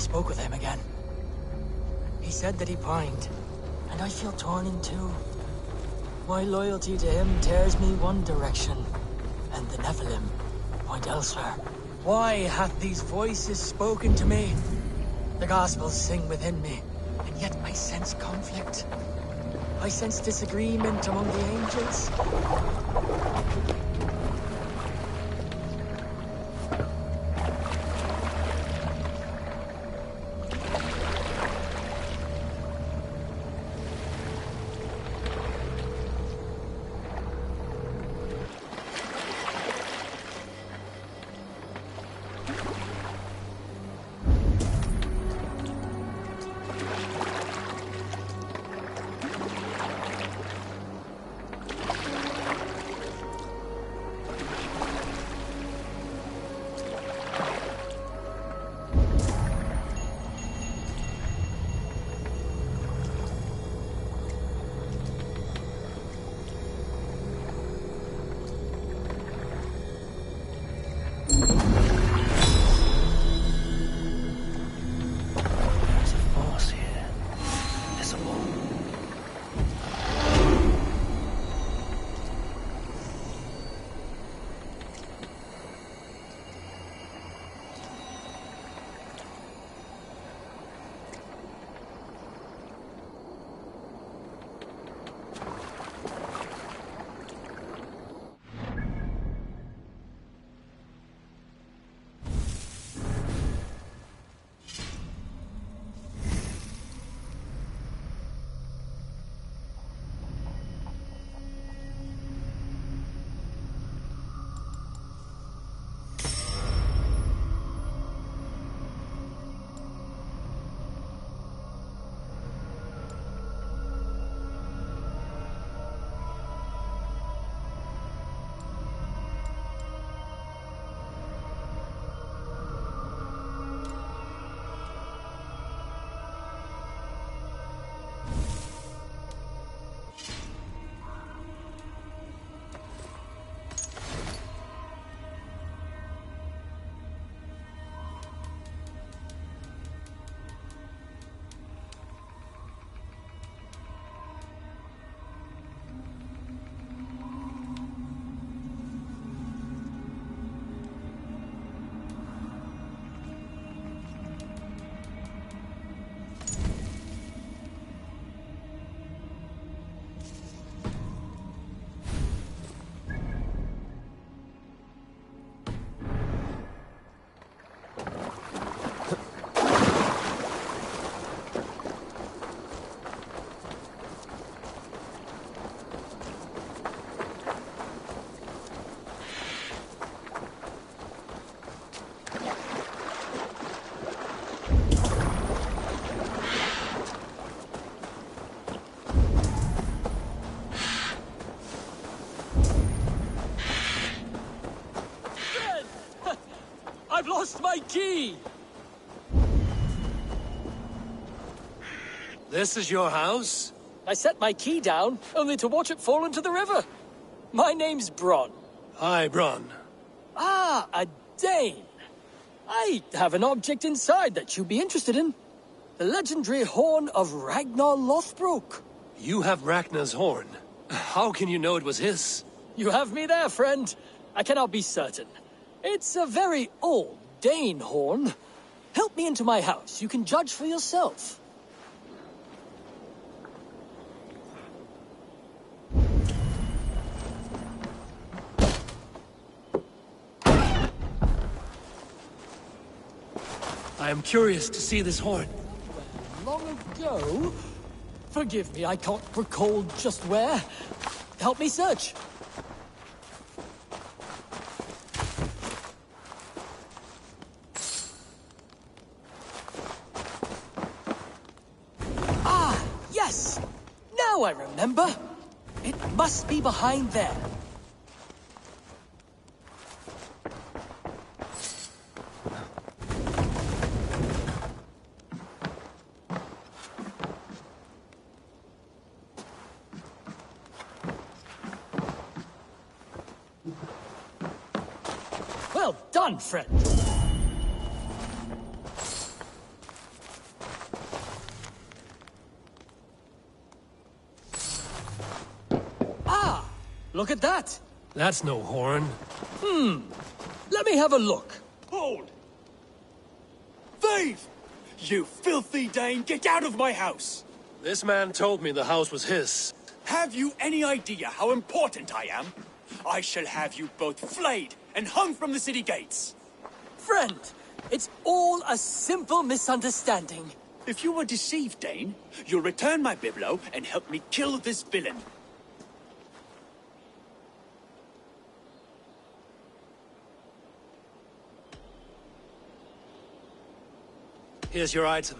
spoke with him again. He said that he pined, and I feel torn in two. My loyalty to him tears me one direction, and the Nephilim point elsewhere. Why hath these voices spoken to me? The Gospels sing within me, and yet I sense conflict. I sense disagreement among the angels. I've lost my key! This is your house? I set my key down, only to watch it fall into the river. My name's Bronn. Hi, Bronn. Ah, a Dane. I have an object inside that you'd be interested in. The legendary horn of Ragnar Lothbrok. You have Ragnar's horn. How can you know it was his? You have me there, friend. I cannot be certain. It's a very old Dane horn. Help me into my house. You can judge for yourself. I am curious to see this horn. Long ago? Forgive me, I can't recall just where. Help me search. Ah, yes! Now I remember. It must be behind there. Well done, friend. Look at that! That's no horn. Let me have a look. Hold! Thief! You filthy Dane, get out of my house! This man told me the house was his. Have you any idea how important I am? I shall have you both flayed and hung from the city gates. Friend, it's all a simple misunderstanding. If you were deceived, Dane, you'll return my biblo and help me kill this villain. Here's your item.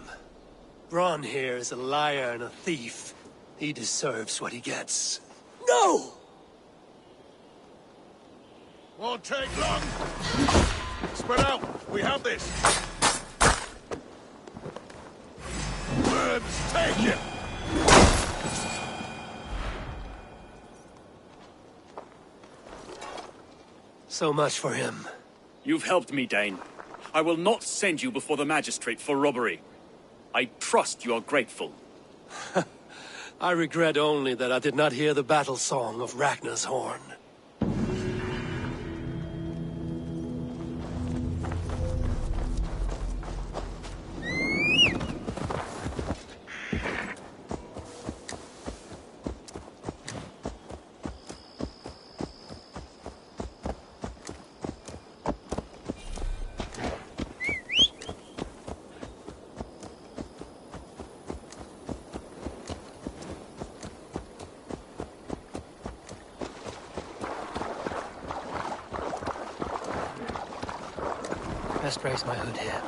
Bron here is a liar and a thief. He deserves what he gets. No! Won't take long. Spread out. We have this. Birds, take him. So much for him. You've helped me, Dane. I will not send you before the magistrate for robbery. I trust you are grateful. I regret only that I did not hear the battle song of Ragnar's horn. Best raise my hood here.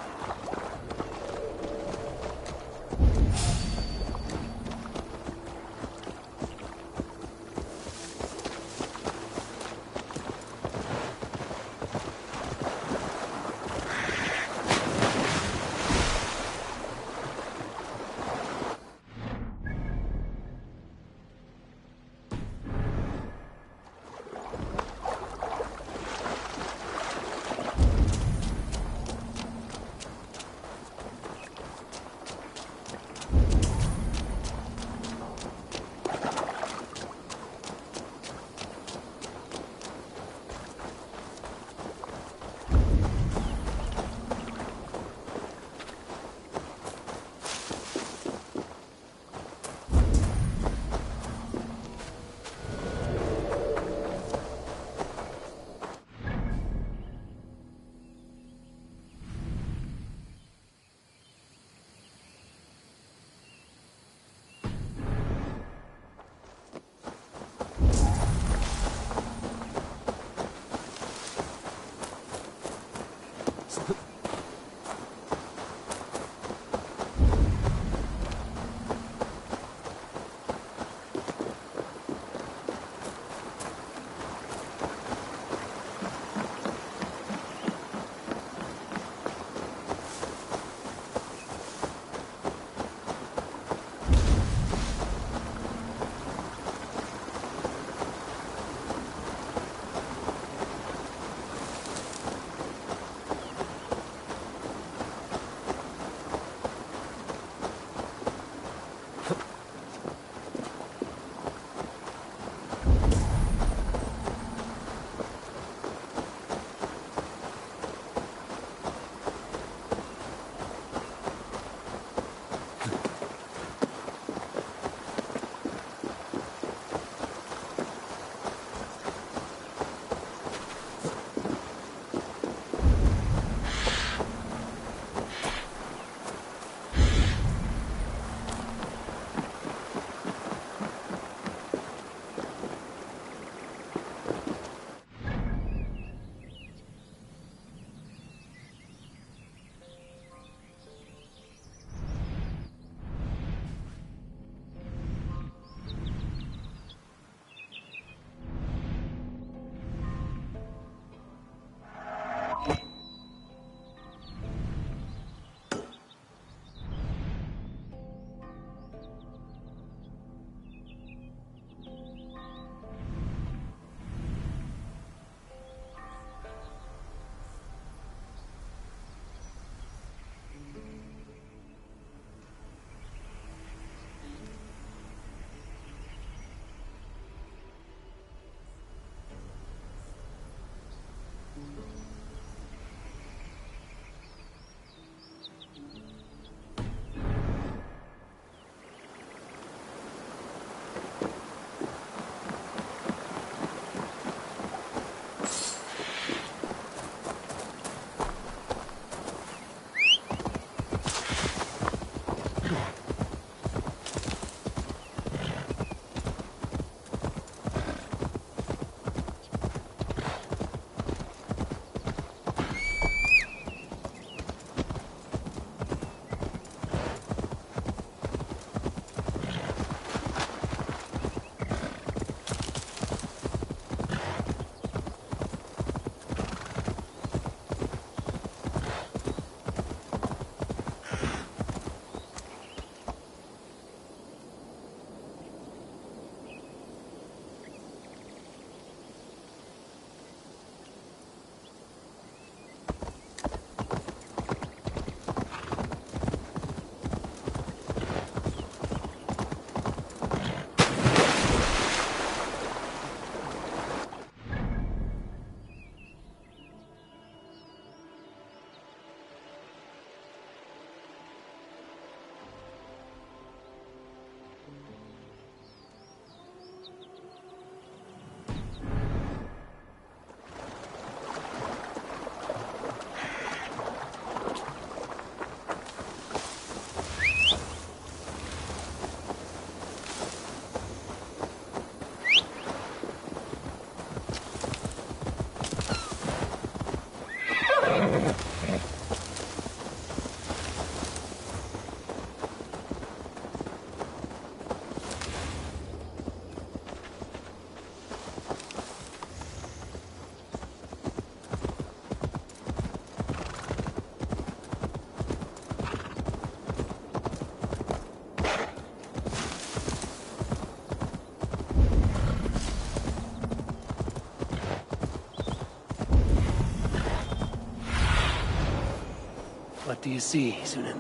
What do you see, Sunan?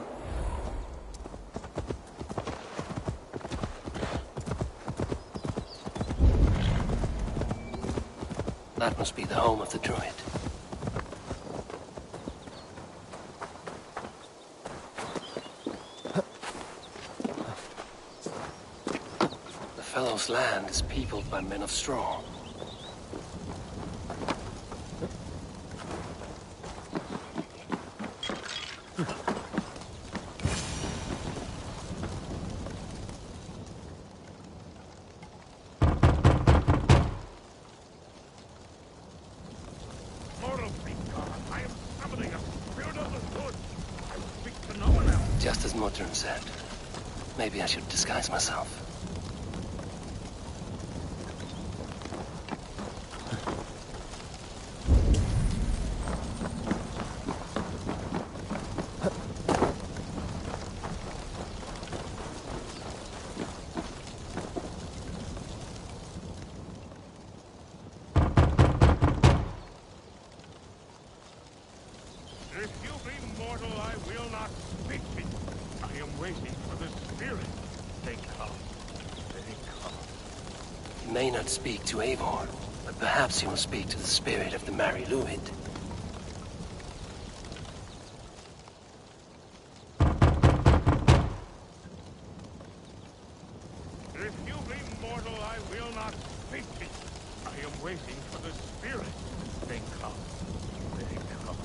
That must be the home of the druid. The fellow's land is peopled by men of straw. Just as Mudrun said. Maybe I should disguise myself. If you be mortal, I will not speak to you. I am waiting for the spirit. They come. They come. You may not speak to Eivor, but perhaps you will speak to the spirit of the Mari Luid. If you be mortal, I will not speak to you. I am waiting for the spirit. They come. They come.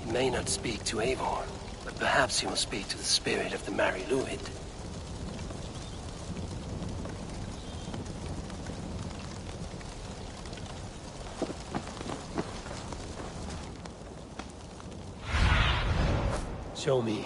You may not speak to Eivor, but perhaps you will speak to the spirit of the Mari Luid. Show me.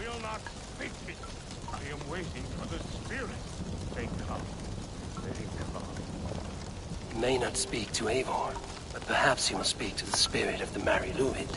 will not speak it. I am waiting for the spirit. They come. They come. You may not speak to Eivor, but perhaps you will speak to the spirit of the Mari Luid.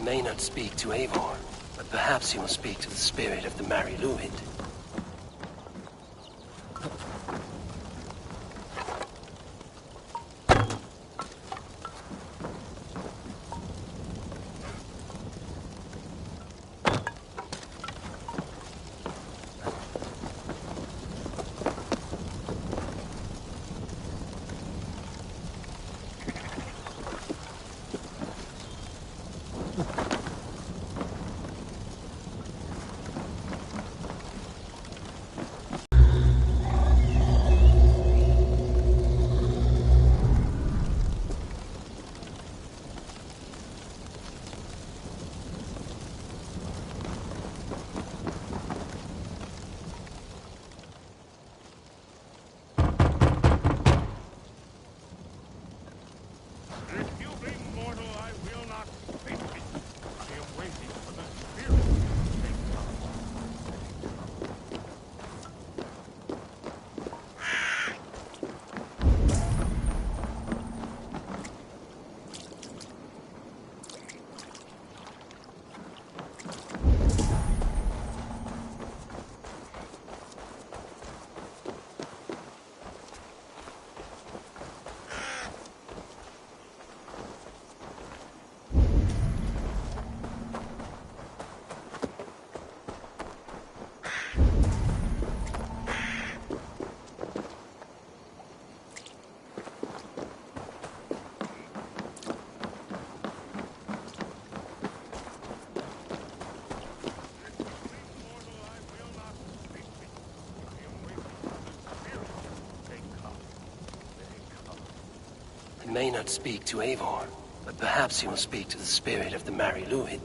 may not speak to Eivor, but perhaps he will speak to the spirit of the Mary Luid. He may not speak to Eivor, but perhaps he will speak to the spirit of the Mary Luid.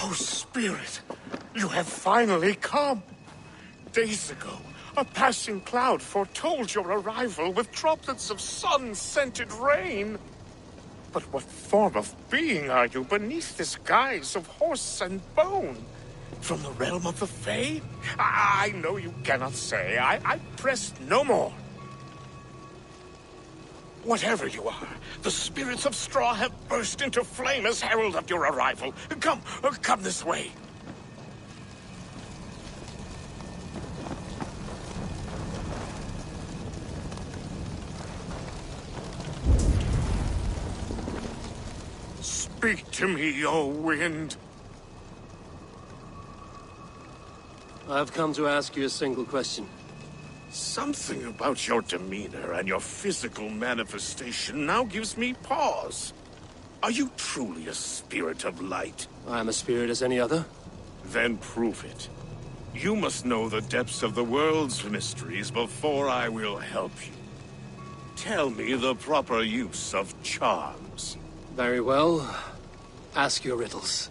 Oh, Spirit, you have finally come. Days ago, a passing cloud foretold your arrival with droplets of sun-scented rain. But what form of being are you beneath this guise of horse and bone? From the realm of the Fae? I know you cannot say. I press no more. Whatever you are, the spirits of straw have burst into flame as herald of your arrival. Come this way. Speak to me, O wind. I've come to ask you a single question. Something about your demeanor and your physical manifestation now gives me pause. Are you truly a spirit of light? I am a spirit as any other. Then prove it. You must know the depths of the world's mysteries before I will help you. Tell me the proper use of charms. Very well. Ask your riddles.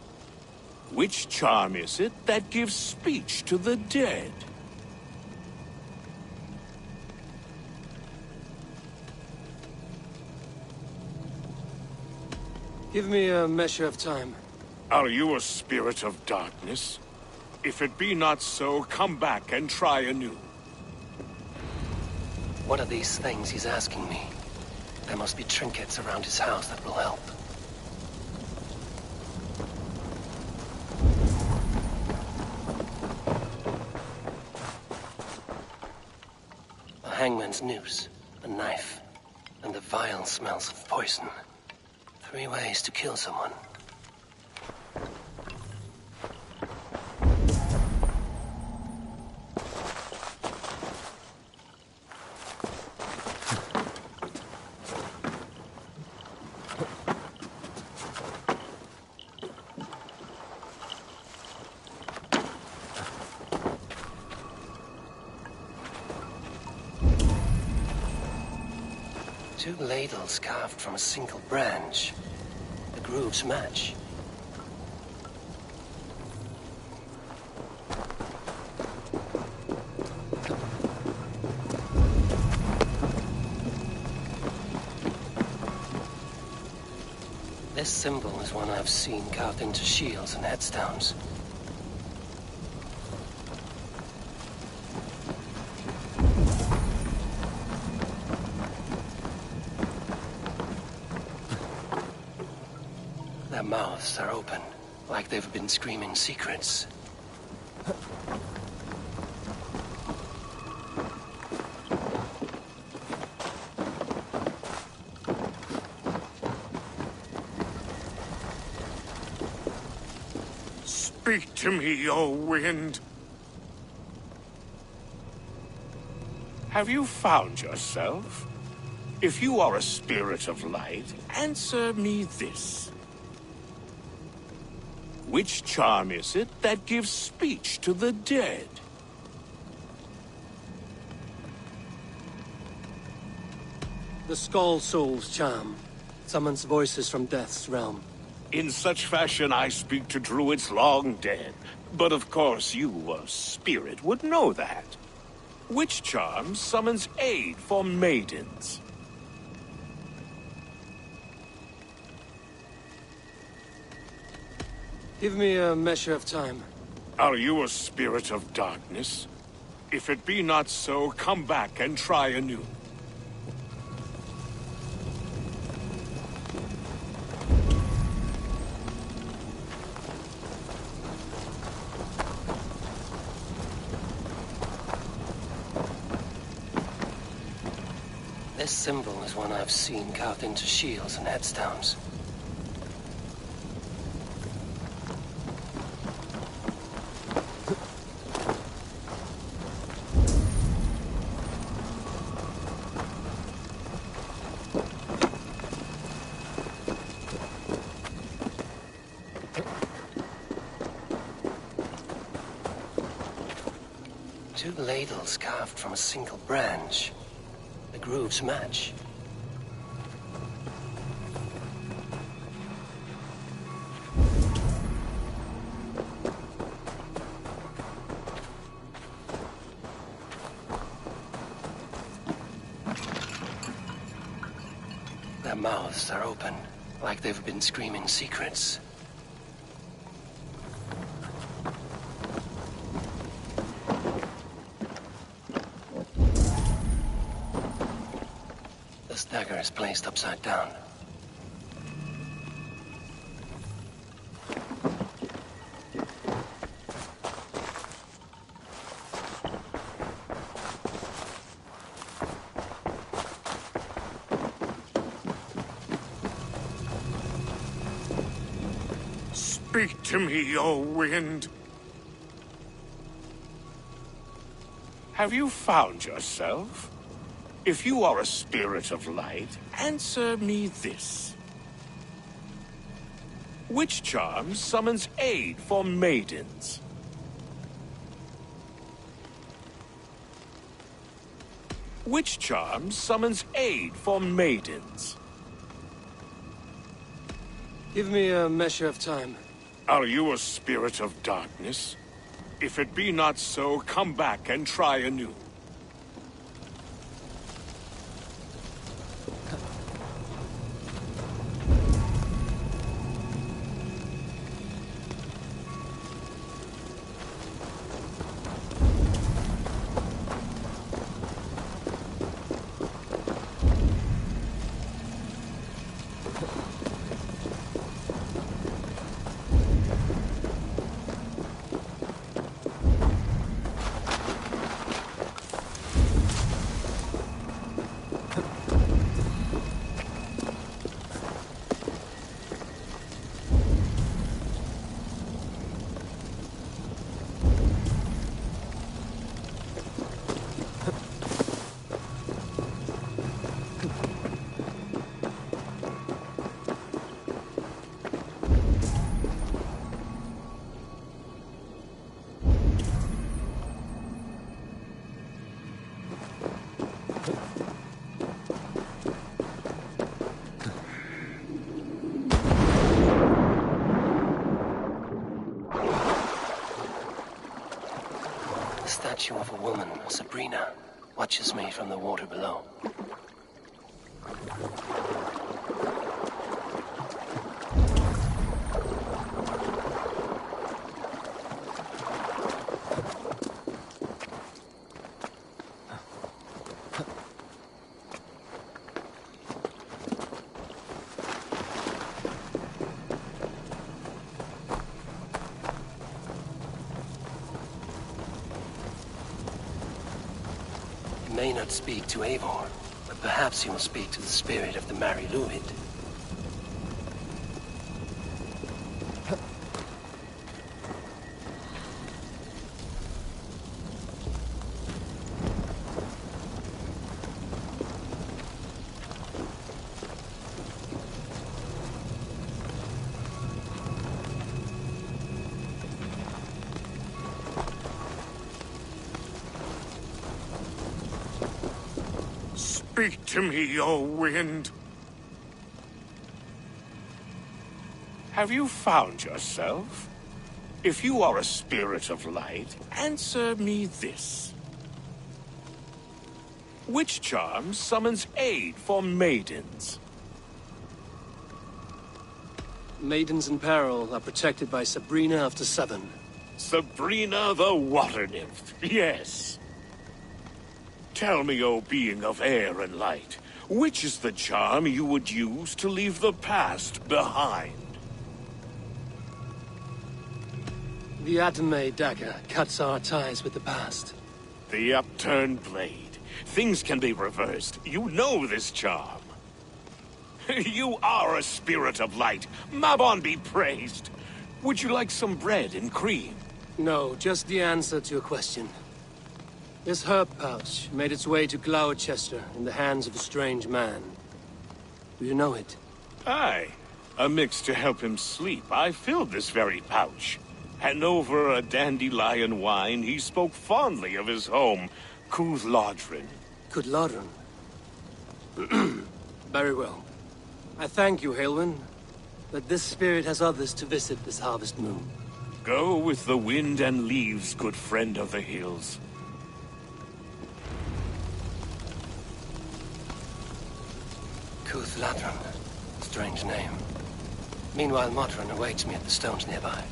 Which charm is it that gives speech to the dead? Give me a measure of time. Are you a spirit of darkness? If it be not so, come back and try anew. What are these things he's asking me? There must be trinkets around his house that will help. A hangman's noose, a knife, and the vile smells of poison. 3 ways to kill someone. Two ladles carved from a single branch. The grooves match. This symbol is one I've seen carved into shields and headstones. Their mouths are open, like they've been screaming secrets. Speak to me, O wind. Have you found yourself? If you are a spirit of light, answer me this. Which charm is it that gives speech to the dead? The Skull Soul's charm summons voices from death's realm. In such fashion I speak to druids long dead. But of course you, a spirit, would know that. Which charm summons aid for maidens? Give me a measure of time. Are you a spirit of darkness? If it be not so, come back and try anew. This symbol is one I've seen carved into shields and headstones. Two ladles carved from a single branch. The grooves match. mouths are open, like they've been screaming secrets. This dagger is placed upside down. Speak to me, O wind. Have you found yourself? If you are a spirit of light, answer me this. Which charm summons aid for maidens? Which charm summons aid for maidens? Give me a measure of time. Are you a spirit of darkness? If it be not so, come back and try anew. The statue of a woman, Sabrina, watches me from the water below. He may not speak to Eivor, but perhaps he will speak to the spirit of the Mari Luid. Speak to me, O wind. Have you found yourself? If you are a spirit of light, answer me this. Which charm summons aid for maidens? Maidens in peril are protected by Sabrina of the Southern. Sabrina the water nymph, yes. Tell me, O being of air and light, which is the charm you would use to leave the past behind? The Adame dagger cuts our ties with the past. The upturned blade. Things can be reversed. You know this charm. You are a spirit of light. Mabon be praised. Would you like some bread and cream? No, just the answer to a question. This herb pouch made its way to Gloucester in the hands of a strange man. Do you know it? Aye. A mix to help him sleep. I filled this very pouch. And over a dandelion wine, he spoke fondly of his home, Cúthládrin. Cúthládrin? Very well. I thank you, Haelwyn, but this spirit has others to visit this harvest moon. Go with the wind and leaves, good friend of the hills. Cúthládrin. strange name. Meanwhile, Modron awaits me at the stones nearby.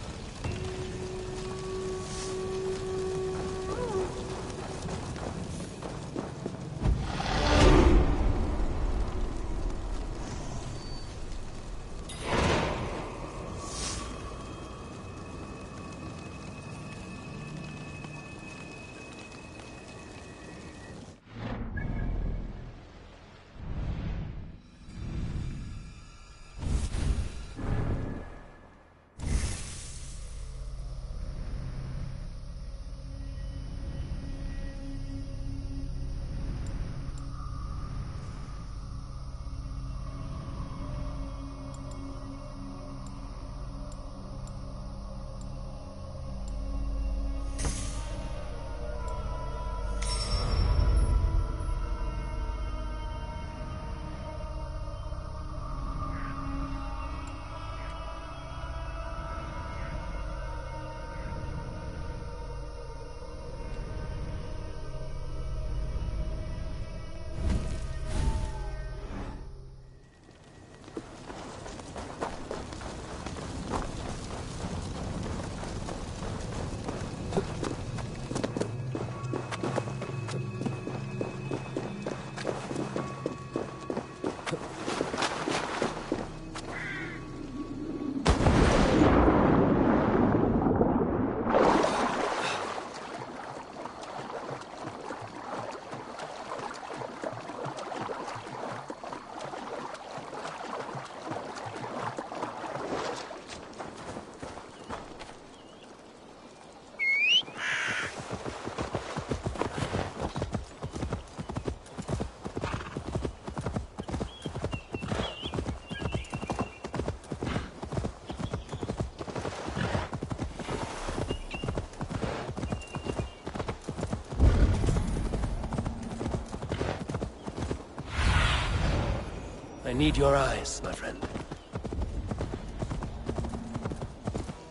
I need your eyes, my friend.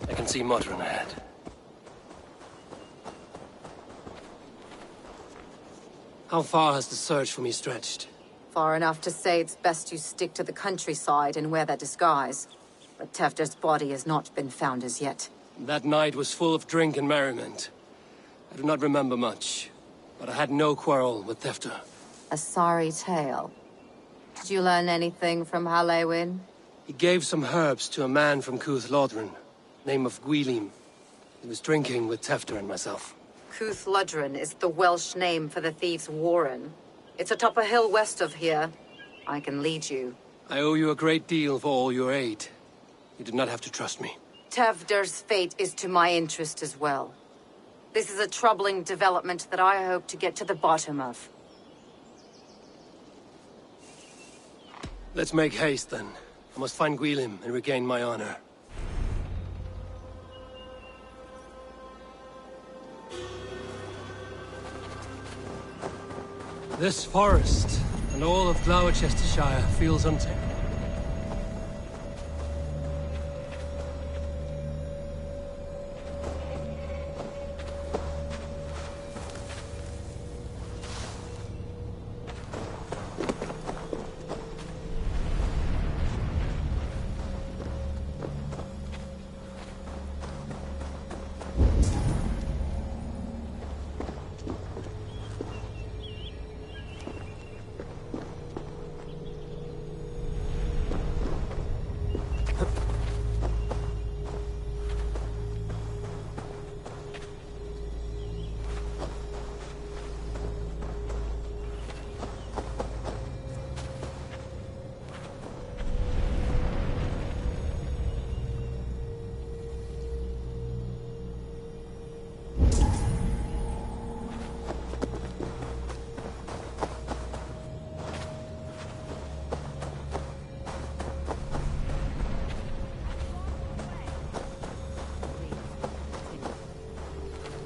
I can see Modron ahead. How far has the search for me stretched? Far enough to say it's best you stick to the countryside and wear that disguise. But Tefder's body has not been found as yet. That night was full of drink and merriment. I do not remember much, but I had no quarrel with Tefder. A sorry tale. Did you learn anything from Halewin? He gave some herbs to a man from Cuth Lodren, name of Gwylim. He was drinking with Tefder and myself. Cuth Lodren is the Welsh name for the thieves' warren. It's atop a hill west of here. I can lead you. I owe you a great deal for all your aid. You do not have to trust me. Tefder's fate is to my interest as well. This is a troubling development that I hope to get to the bottom of. Let's make haste, then. I must find Gwylim and regain my honor. This forest, and all of Gloucestershire, feels untamed.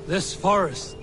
This forest.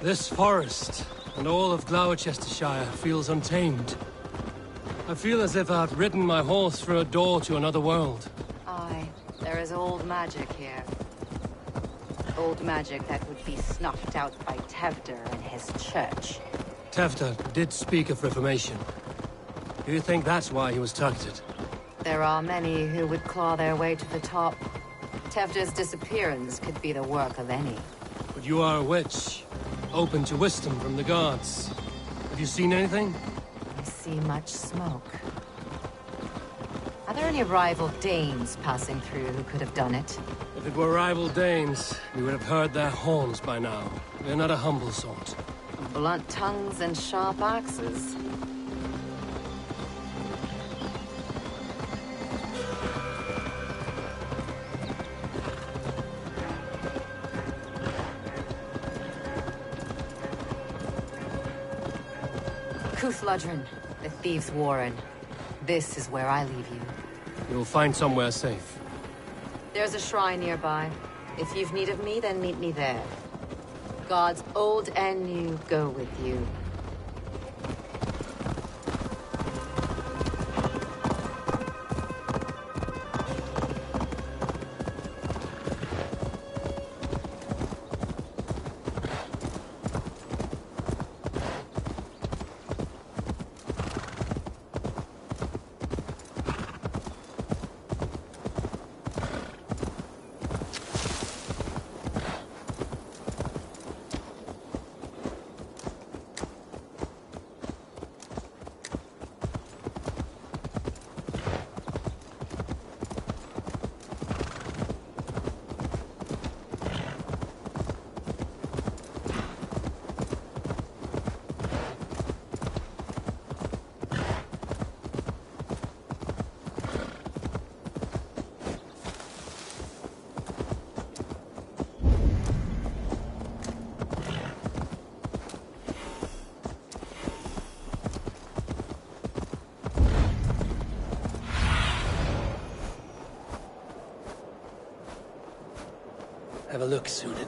This forest, and all of Gloucestershire, feels untamed. I feel as if I've ridden my horse through a door to another world. Aye, there is old magic here. Old magic that would be snuffed out by Tevder and his church. Tevder did speak of reformation. Do you think that's why he was targeted? There are many who would claw their way to the top. Tevder's disappearance could be the work of any. But you are a witch, open to wisdom from the gods. Have you seen anything? I see much smoke. Are there any rival Danes passing through who could have done it? If it were rival Danes, we would have heard their horns by now. We're not a humble sort. Blunt tongues and sharp axes. Cuthludren, the Thieves' Warren. This is where I leave you. You'll find somewhere safe. There's a shrine nearby. If you've need of me, then meet me there. Gods old and new go with you. Have a look, Sunan.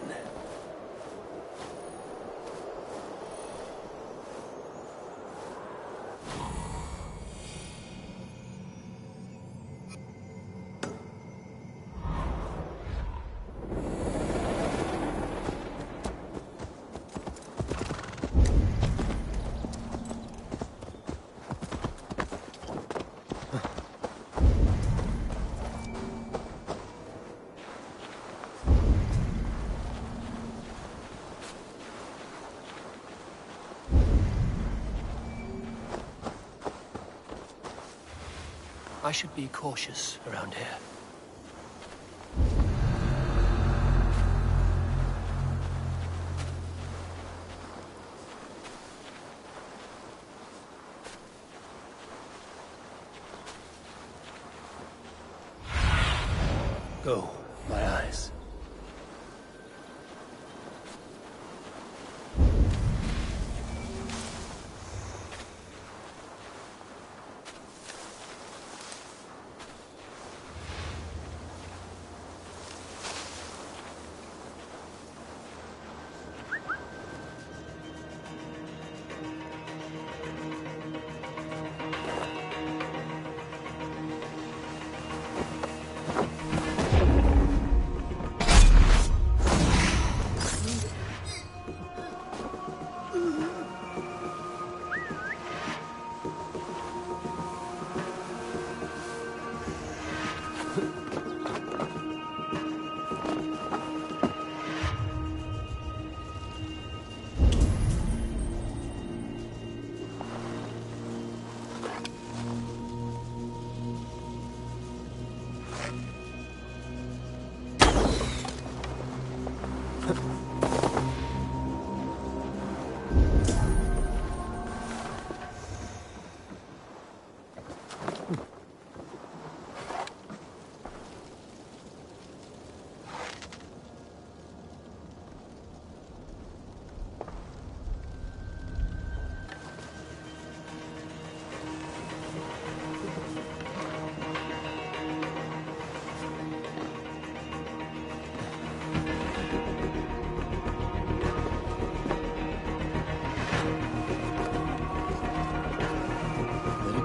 I should be cautious around here. Go, my eyes.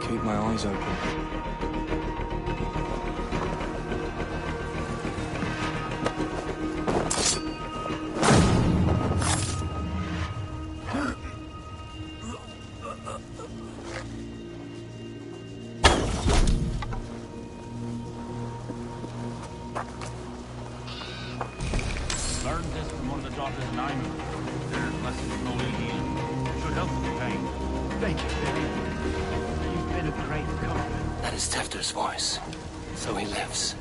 Keep my eyes open. Learned this from one of the daughters of Nyman. Their blessed holy healing should help with the pain. Thank you, baby. You've been a great comfort. That is Tefter's voice. So he lives.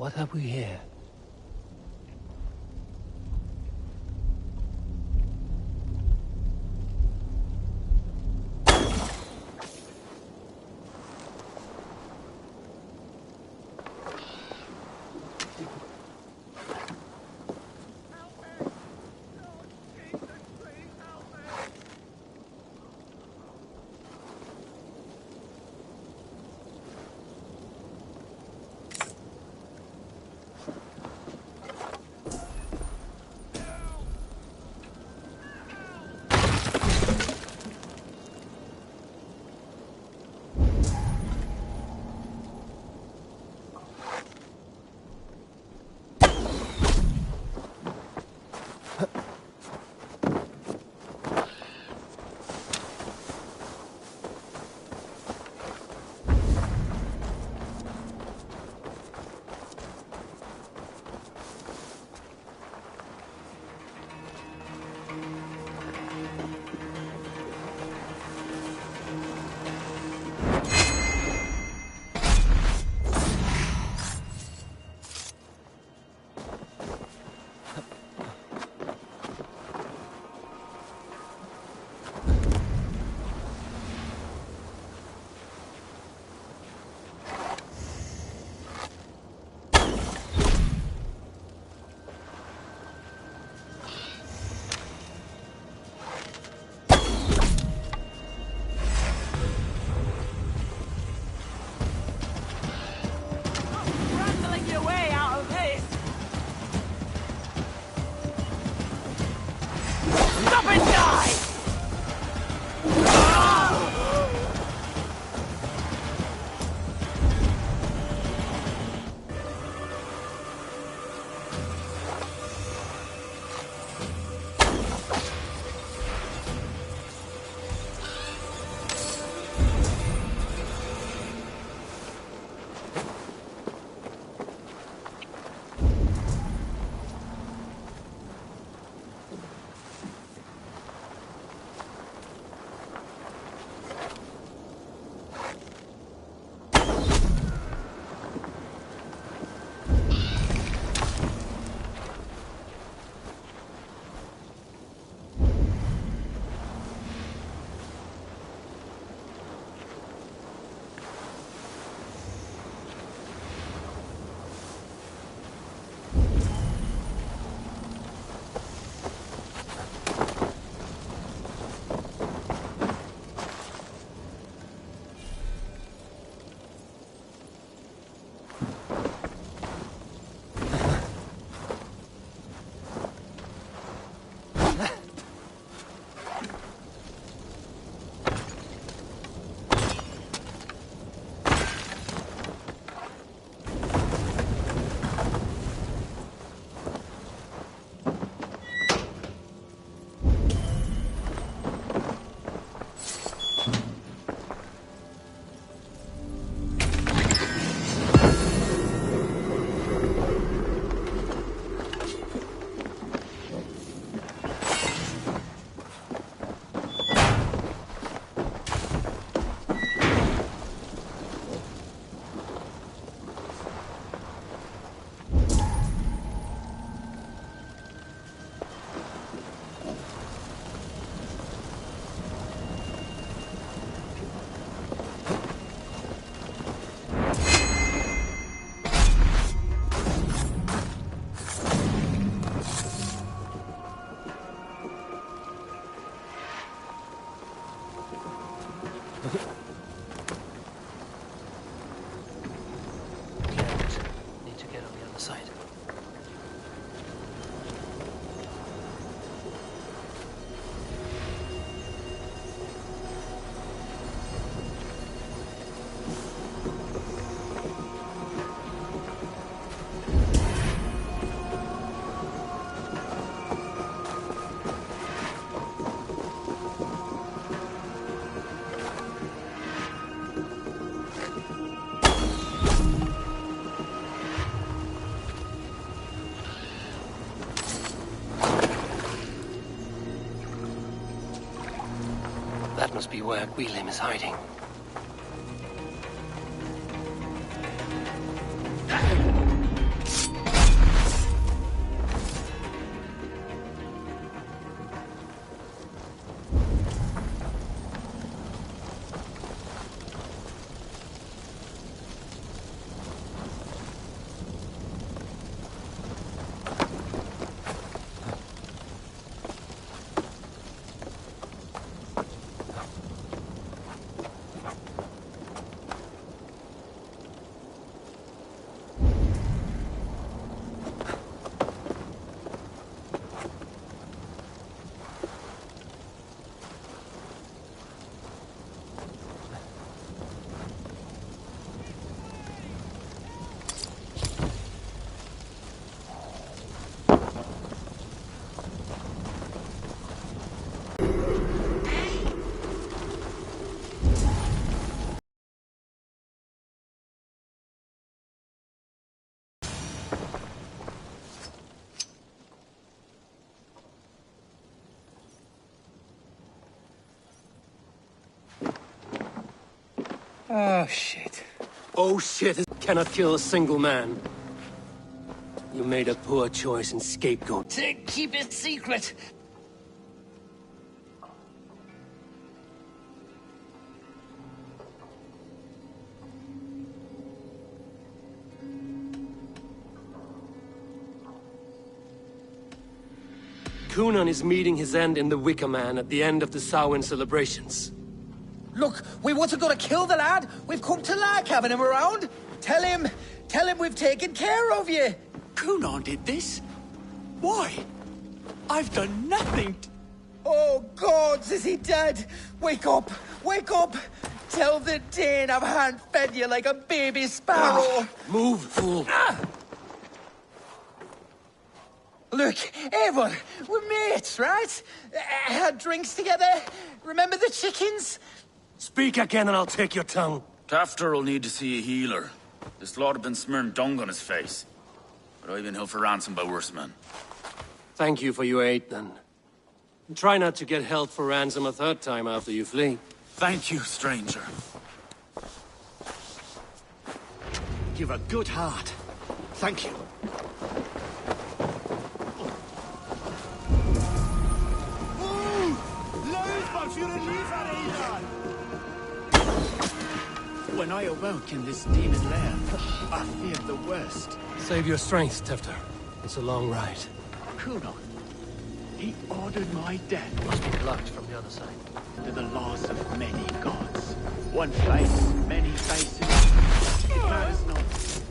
What have we here? That must be where Gwilym is hiding. Oh, shit. Oh, shit. It cannot kill a single man. You made a poor choice in scapegoat. To keep it secret. Coonan is meeting his end in the Wicker Man at the end of the Samhain celebrations. Look, we wasn't gonna kill the lad. We've come to like having him around. Tell him we've taken care of you. Coonan did this? Why? I've done nothing. Oh, gods, is he dead? Wake up! Wake up! Tell the Dane I've hand-fed you like a baby sparrow. Move, fool. Look, Eivor, we're mates, right? Had drinks together. Remember the chickens? Speak again and I'll take your tongue. Tafter will need to see a healer. This lord have been smearing dung on his face. But I've been held for ransom by worse men. Thank you for your aid, then. And try not to get held for ransom a third time after you flee. Thank you, stranger. You've a good heart. Thank you. When I awoke in this demon lair, I feared the worst. Save your strength, Tefter. It's a long ride. Coonan, he ordered my death. Must be blocked from the other side. To the laws of many gods. One face, many faces. It matters not.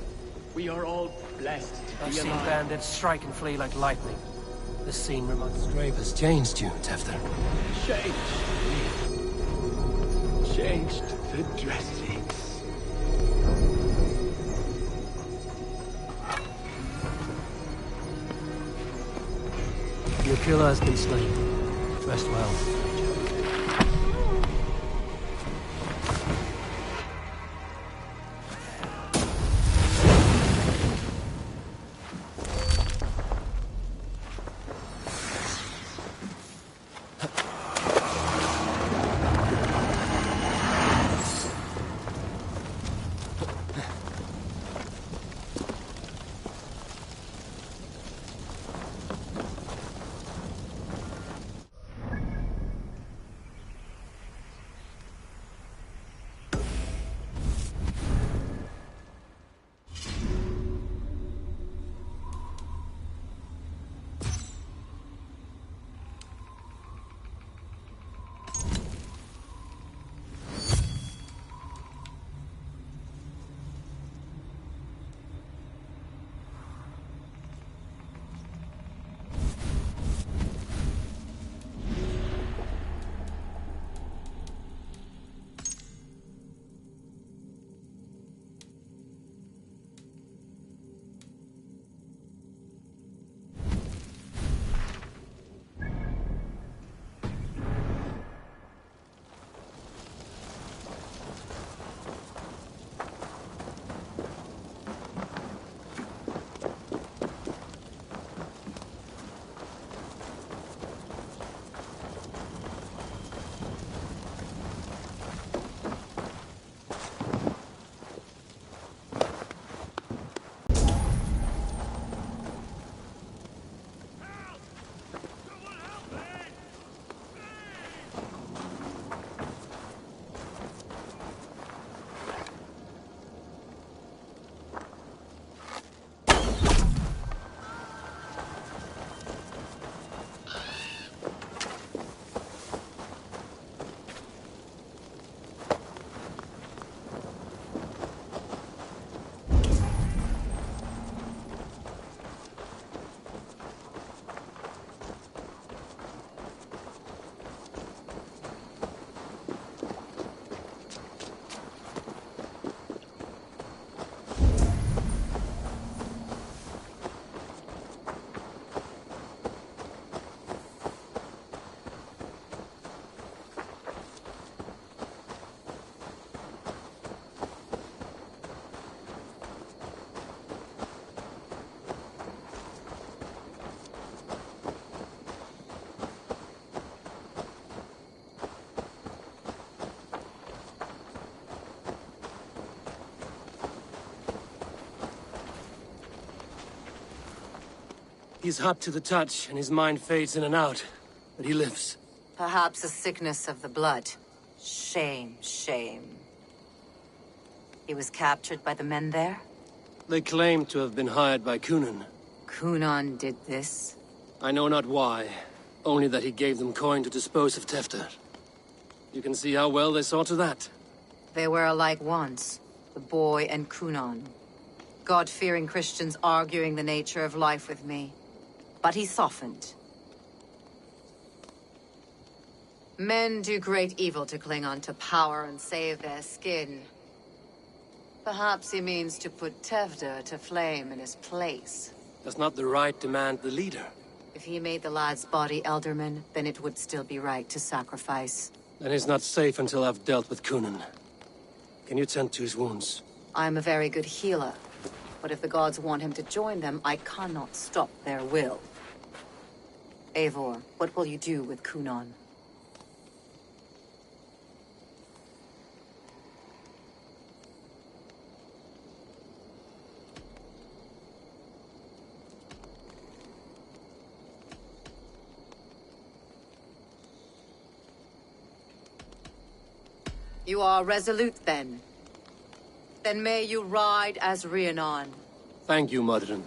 We are all blessed to I've be seen alive. bandits strike and flee like lightning. This scene reminds Grave has changed you, Tefter. Changed the dressings. Your killer has been slain. Rest well, stranger. He's hot to the touch, and his mind fades in and out. But he lives. Perhaps a sickness of the blood. Shame, shame. He was captured by the men there? They claim to have been hired by Cunan. Cunan did this? I know not why. Only that he gave them coin to dispose of Tefter. You can see how well they saw to that. They were alike once, the boy and Cunan. God-fearing Christians arguing the nature of life with me. But he softened. Men do great evil to cling on to power and save their skin. Perhaps he means to put Tevder to flame in his place. Does not the right demand the leader? If he made the lad's body Elderman, then it would still be right to sacrifice. Then he's not safe until I've dealt with Cunan. Can you tend to his wounds? I'm a very good healer. But if the gods want him to join them, I cannot stop their will. Eivor, what will you do with Cunan? You are resolute, then? Then may you ride as Rhiannon. Thank you, Modron.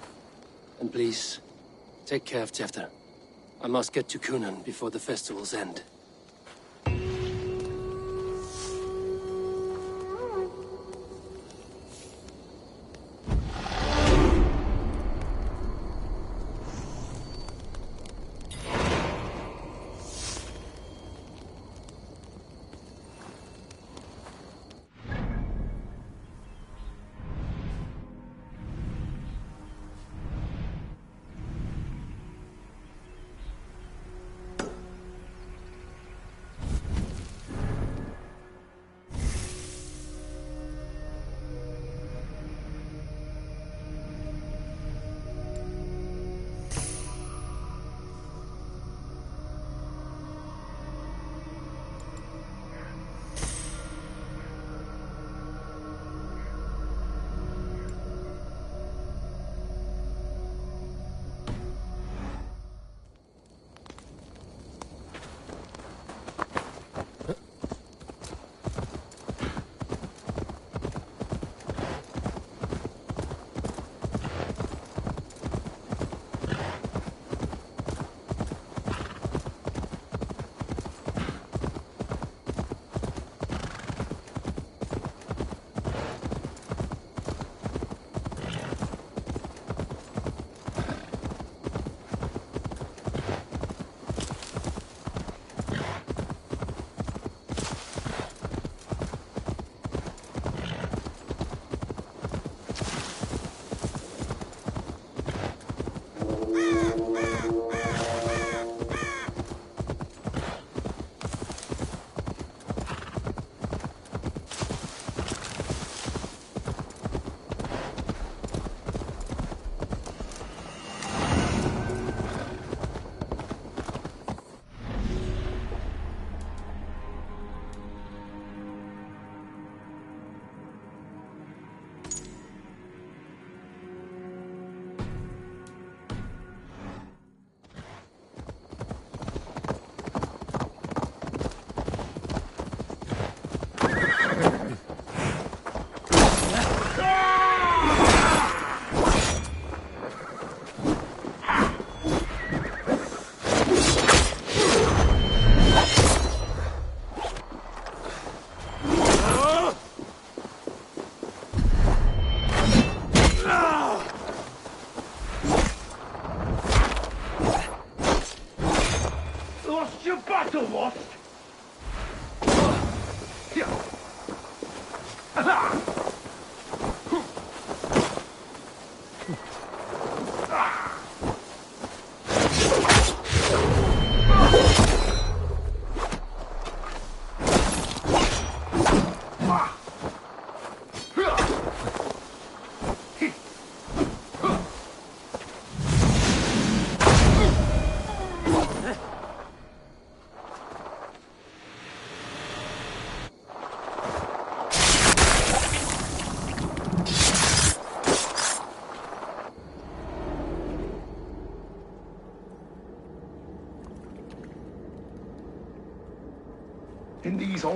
And please, take care of Tefter. I must get to Cunan before the festivals end.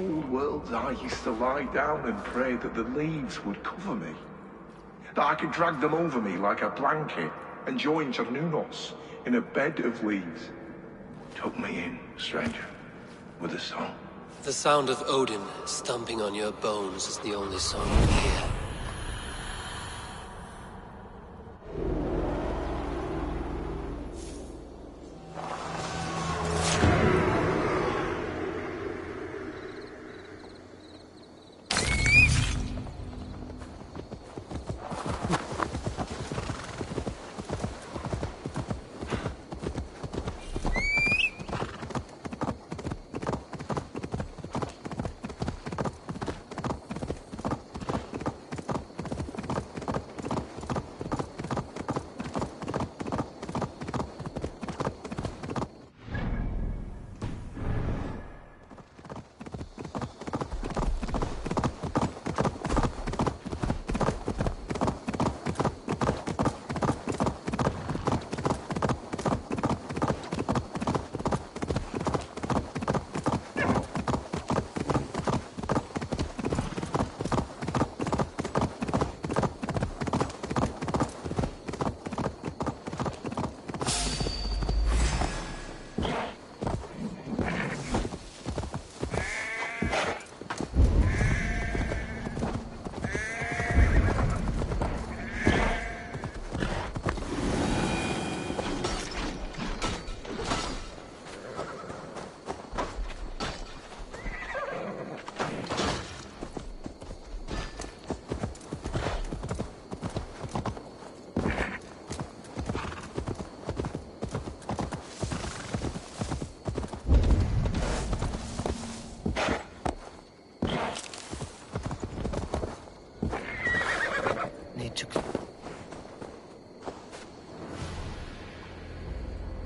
old worlds I used to lie down and pray that the leaves would cover me. That I could drag them over me like a blanket and join Cernunos in a bed of leaves. Tuck me in, stranger, with a song. The sound of Odin stomping on your bones is the only song you hear.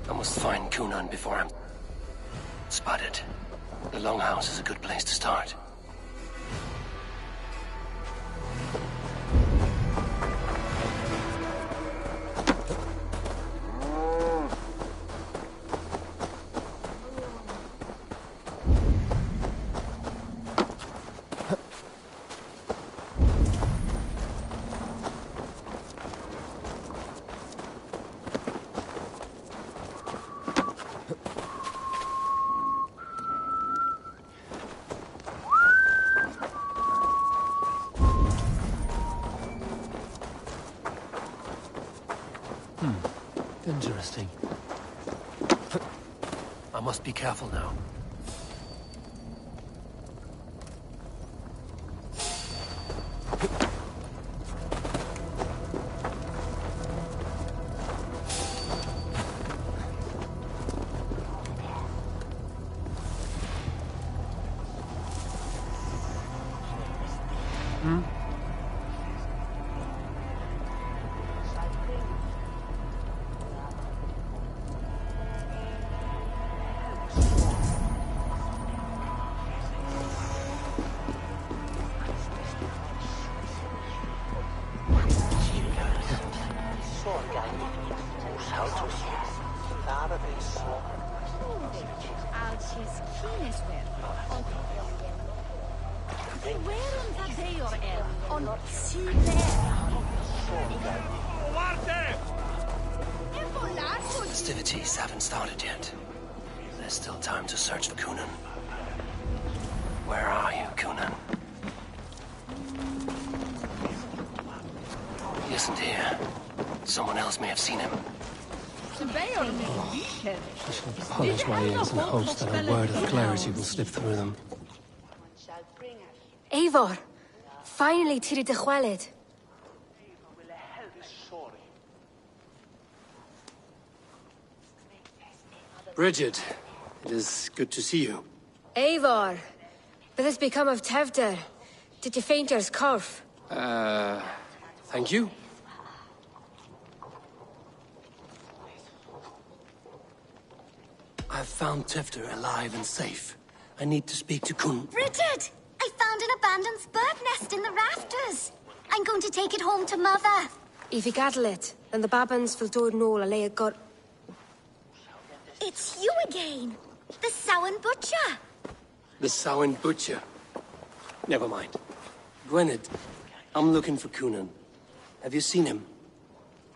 I must find Kunan before I'm spotted. The Longhouse is a good place to start. Interesting. I must be careful now. Festivities haven't started yet. There's still time to search for Kunan. Where are you, Kunan? He isn't here. Someone else may have seen him. I shall polish my ears in hopes that a word of clarity will slip through them. Eivor, finally tiri de chwaled. Bridget, it is good to see you. Eivor, what has become of Tevder? Did you faint your scarf? Thank you. I've found Tevder alive and safe. I need to speak to Kun. Bridget! I found an abandoned bird nest in the rafters. I'm going to take it home to Mother. If you gather it, then the Babans will do no a lay a gut. It's you again! The Sowan Butcher! The Samhain Butcher. Never mind. Gwynedd, I'm looking for Coonan. Have you seen him?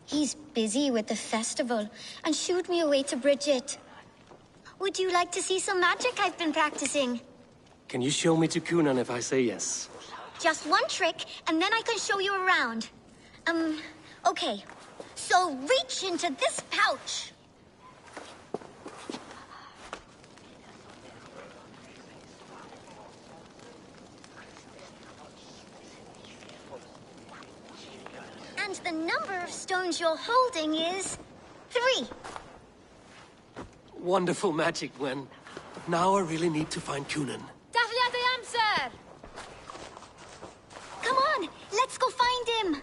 He's busy with the festival and shooed me away to Bridget. Would you like to see some magic I've been practicing? Can you show me to Coonan if I say yes? Just one trick, and then I can show you around. Okay. So reach into this pouch. And the number of stones you're holding is 3. Wonderful magic, Gwen. Now I really need to find Coonan. Dafliad the amser! Come on, let's go find him!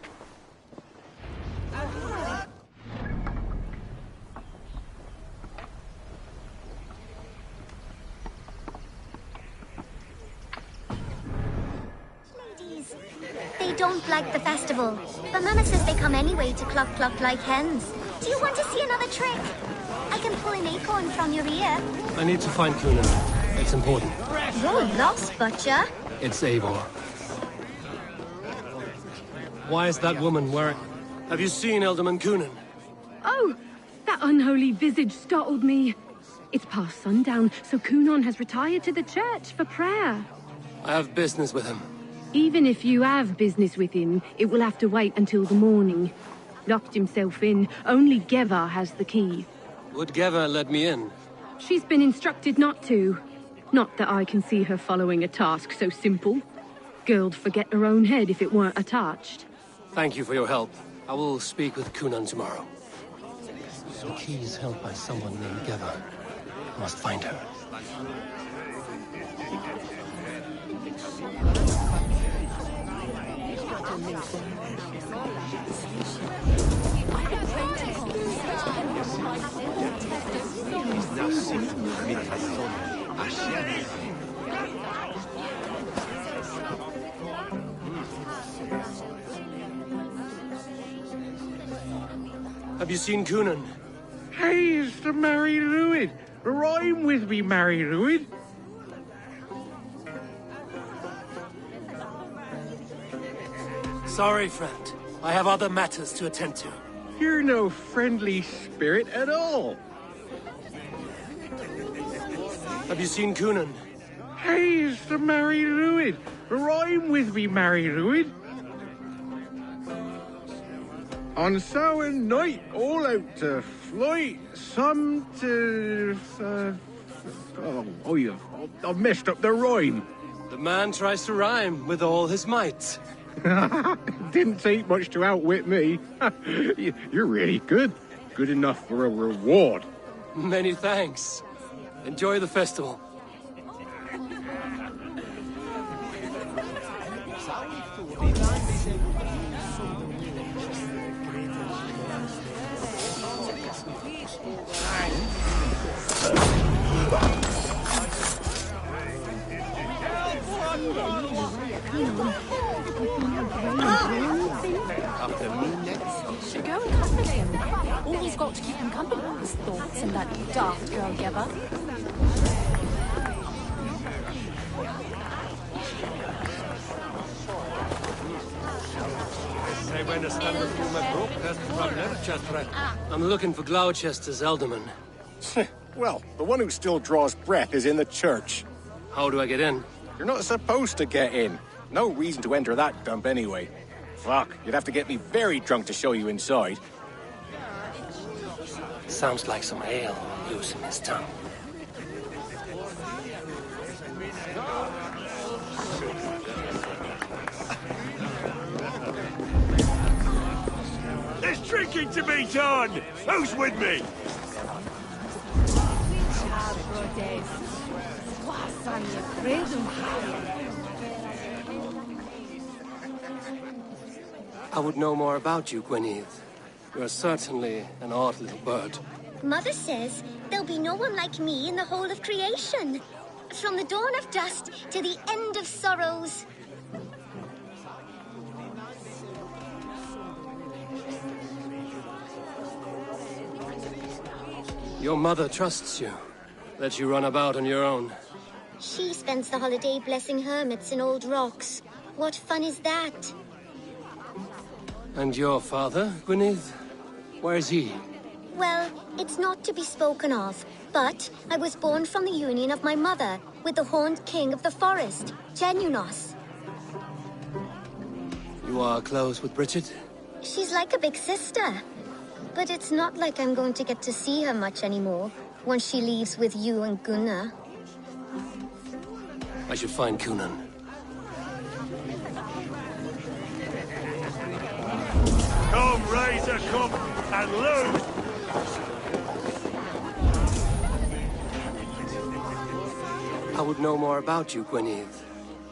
Ladies, they don't like the festival, but Mama says they come anyway to cluck like hens. Do you want to see another trick? I can pull an acorn from your ear. I need to find Coonan. It's important. You're lost, Butcher. It's Eivor. Why is that woman wearing... Have you seen Alderman Coonan? Oh, that unholy visage startled me. It's past sundown, so Coonan has retired to the church for prayer. I have business with him. Even if you have business with him, it will have to wait until the morning. Locked himself in. Only Geva has the key. Would Geva let me in? She's been instructed not to. Not that I can see her following a task so simple. Girl'd forget her own head if it weren't attached. Thank you for your help. I will speak with Coonan tomorrow. The key is held by someone named Geva. I must find her. Have you seen Coonan? Hey, it's the Mary Lwyd. Rhyme with me, Mary Lwyd. Sorry, friend. I have other matters to attend to. You're no friendly spirit at all. Have you seen Coonan? Hey, it's the Mary Lwyd. Rhyme with me, Mary Lwyd. On Samhain night, all out to flight, some to... I've messed up the rhyme. The man tries to rhyme with all his might. Didn't take much to outwit me. You're really good. Good enough for a reward. Many thanks. Enjoy the festival. After me next. Should go and comfort him. All he's got to keep him company are his thoughts and that daft girl Geva. I'm looking for Gloucester's Alderman. Well, the one who still draws breath is in the church. How do I get in? You're not supposed to get in. No reason to enter that dump anyway. Fuck, you'd have to get me very drunk to show you inside. Sounds like some ale losing his tongue. There's drinking to be done! Who's with me? I would know more about you, Gwynedd. You're certainly an odd little bird. Mother says there'll be no one like me in the whole of creation. From the dawn of dust to the end of sorrows. Your mother trusts you. Lets you run about on your own. She spends the holiday blessing hermits in old rocks. What fun is that? And your father, Gwynedd? Where's he? Well, it's not to be spoken of, but I was born from the union of my mother with the horned king of the forest, Genunos. You are close with Bridget? She's like a big sister. But it's not like I'm going to get to see her much anymore once she leaves with you and Gunnar. I should find Coonan. Come, Razor, come, and loot! I would know more about you, Gwynedd.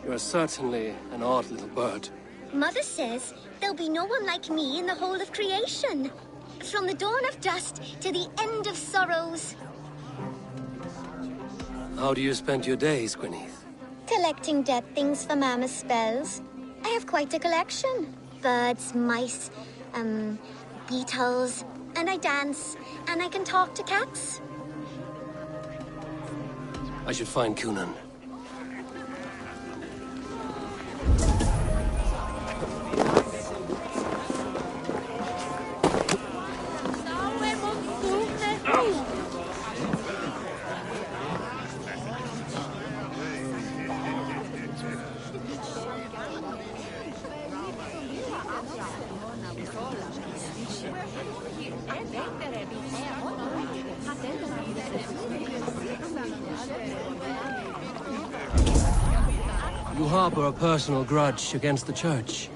You are certainly an odd little bird. Mother says there'll be no one like me in the whole of creation. From the dawn of dust to the end of sorrows. How do you spend your days, Gwynedd? Collecting dead things for Mama's spells. I have quite a collection. Birds, mice, beetles, and I dance, and I can talk to cats. I should find Coonan. You harbor a personal grudge against the church.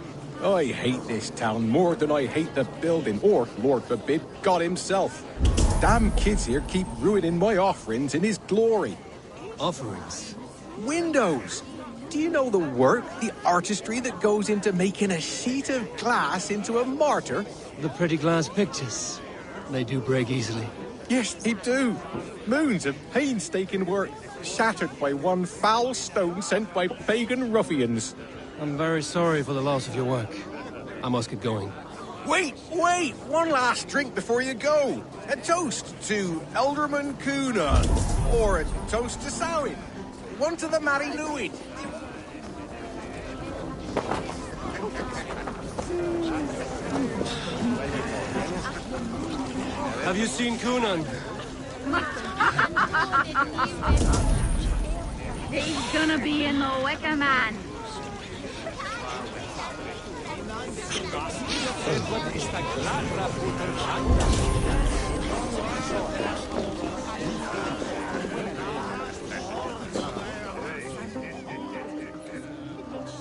I hate this town more than I hate the building, or, Lord forbid, God himself. Damn kids here keep ruining my offerings in his glory. Offerings? Windows! Do you know the work, the artistry that goes into making a sheet of glass into a mortar? The pretty glass pictures. They do break easily. Yes, they do. Moons of painstaking work, shattered by one foul stone sent by pagan ruffians. I'm very sorry for the loss of your work. I must get going. Wait! One last drink before you go. A toast to Elderman Coonan. Or a toast to Samhain. One to the Mary Louis. Have you seen Coonan? He's gonna be in the Wicker Man.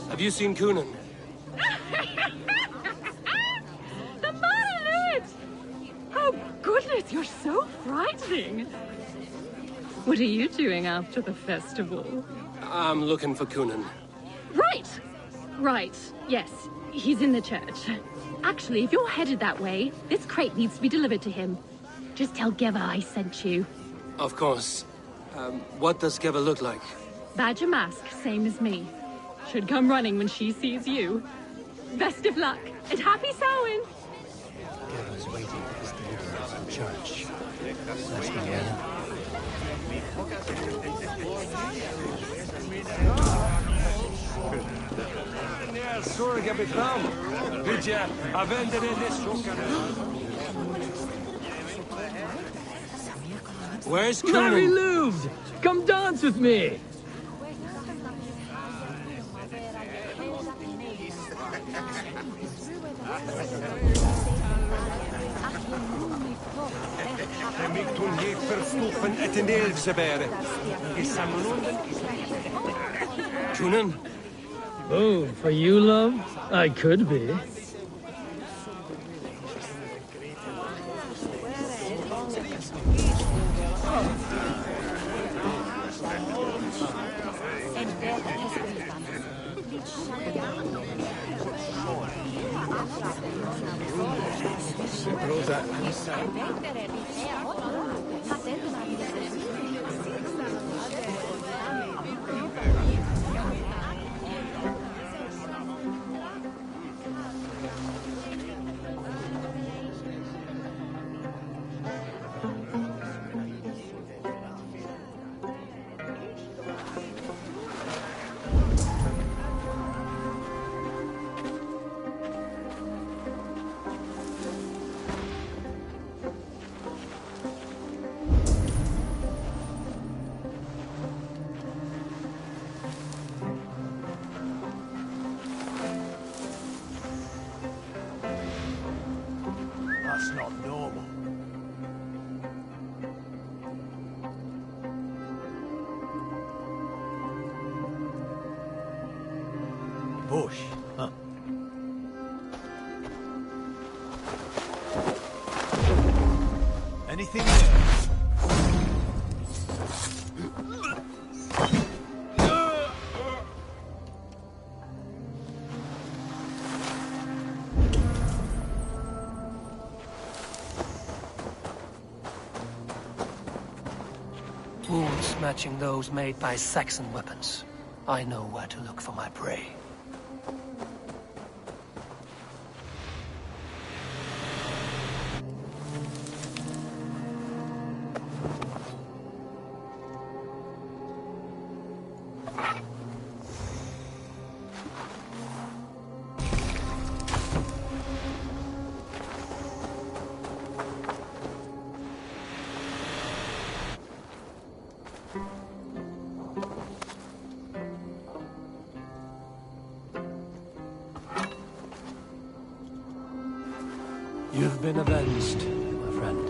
Have you seen Coonan? The man! Oh, goodness, you're so frightening. What are you doing after the festival? I'm looking for Coonan. Right. Yes, he's in the church. Actually, if you're headed that way, this crate needs to be delivered to him. Just tell Geva I sent you. Of course. What does Geva look like? Badger mask, same as me. Should come running when she sees you. Best of luck, and happy Samhain! Geva's waiting for his delivery from church. That's the end. Where's Coonan? Mary Louve! Come dance with me! Coonan? Oh, for you, love? I could be. bush, huh? Anything there? Wounds matching those made by Saxon weapons. I know where to look for my prey. You've been avenged, my friend.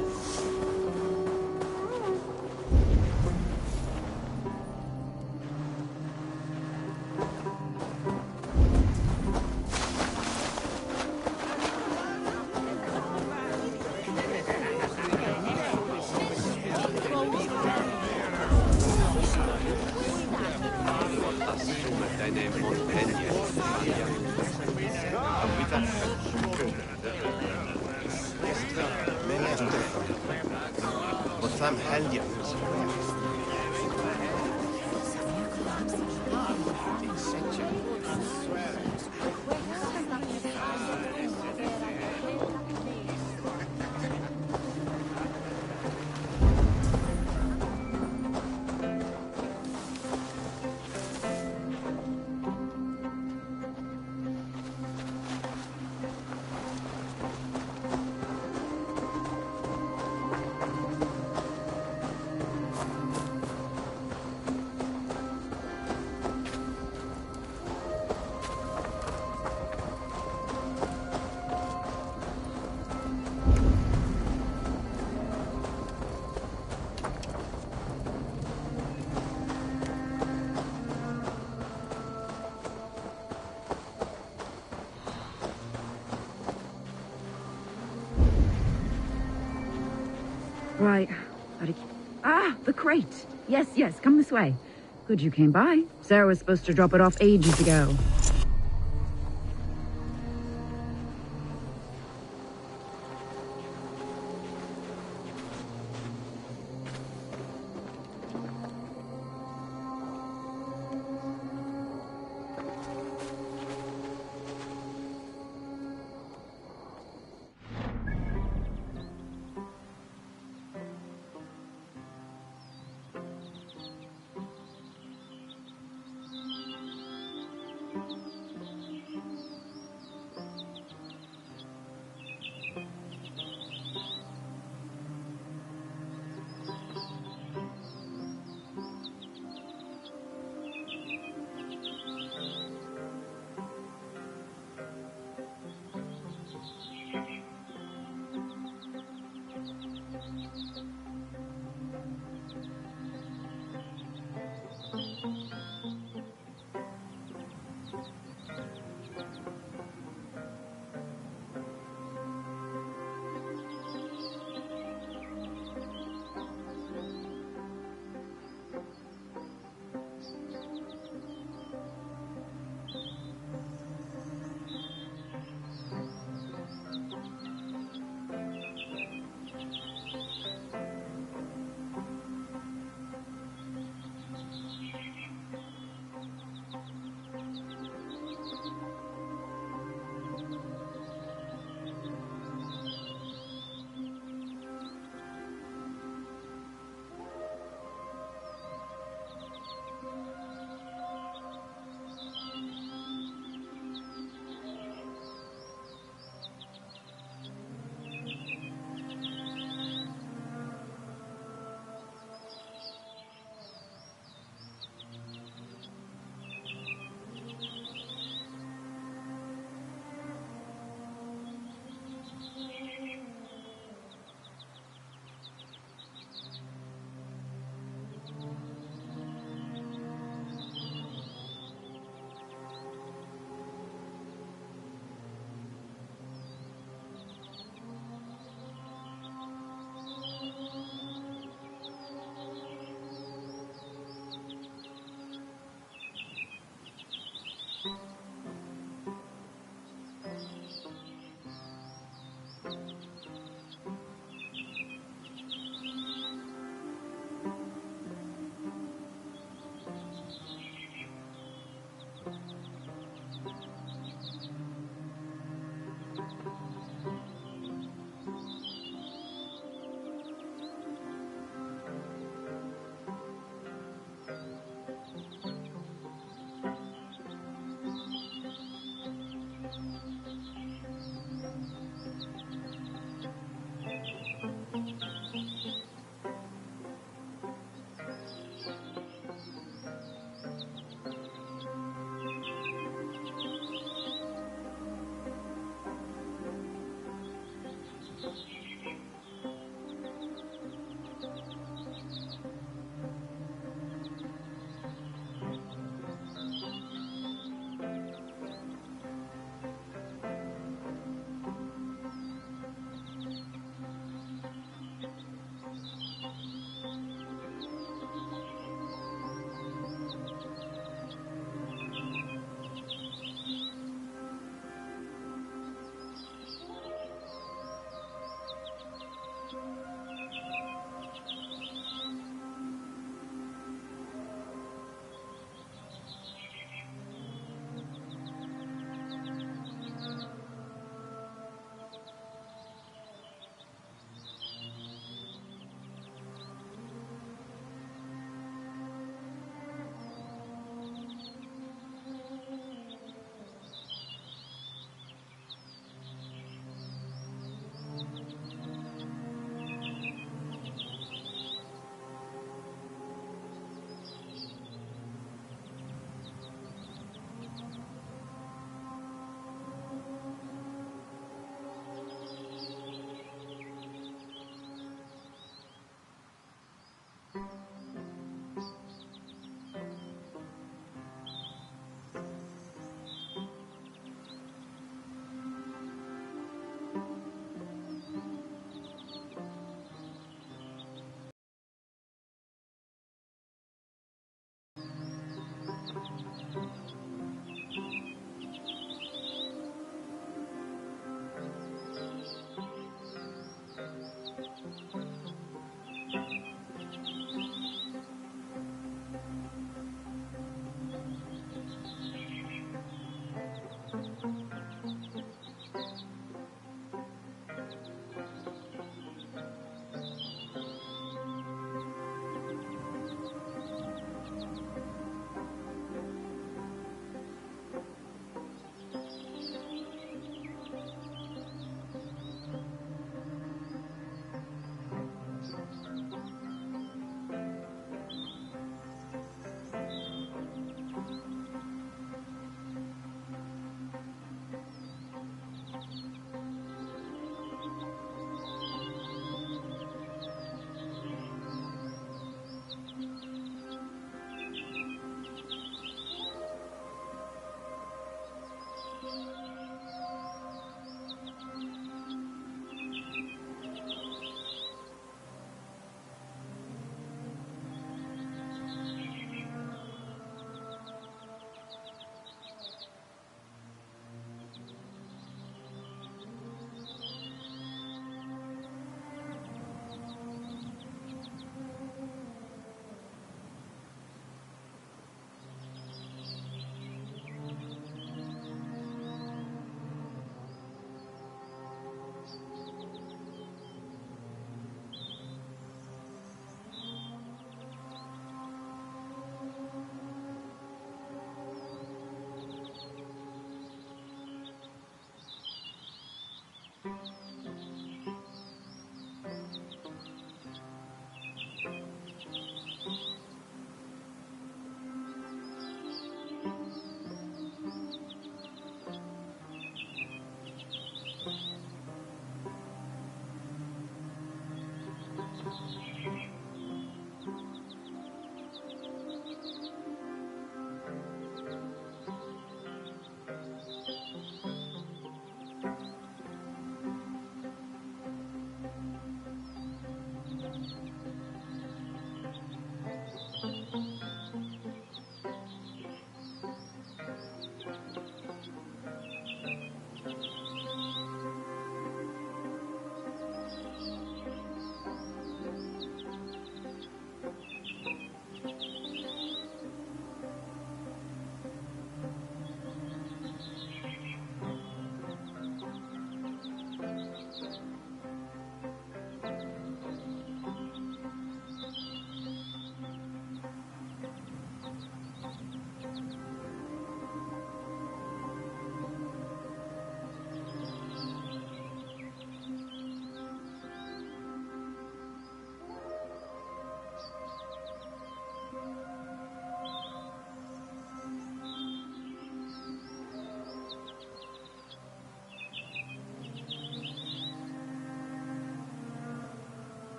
Right. Ah, the crate. Yes, yes, come this way. Good you came by. Sarah was supposed to drop it off ages ago.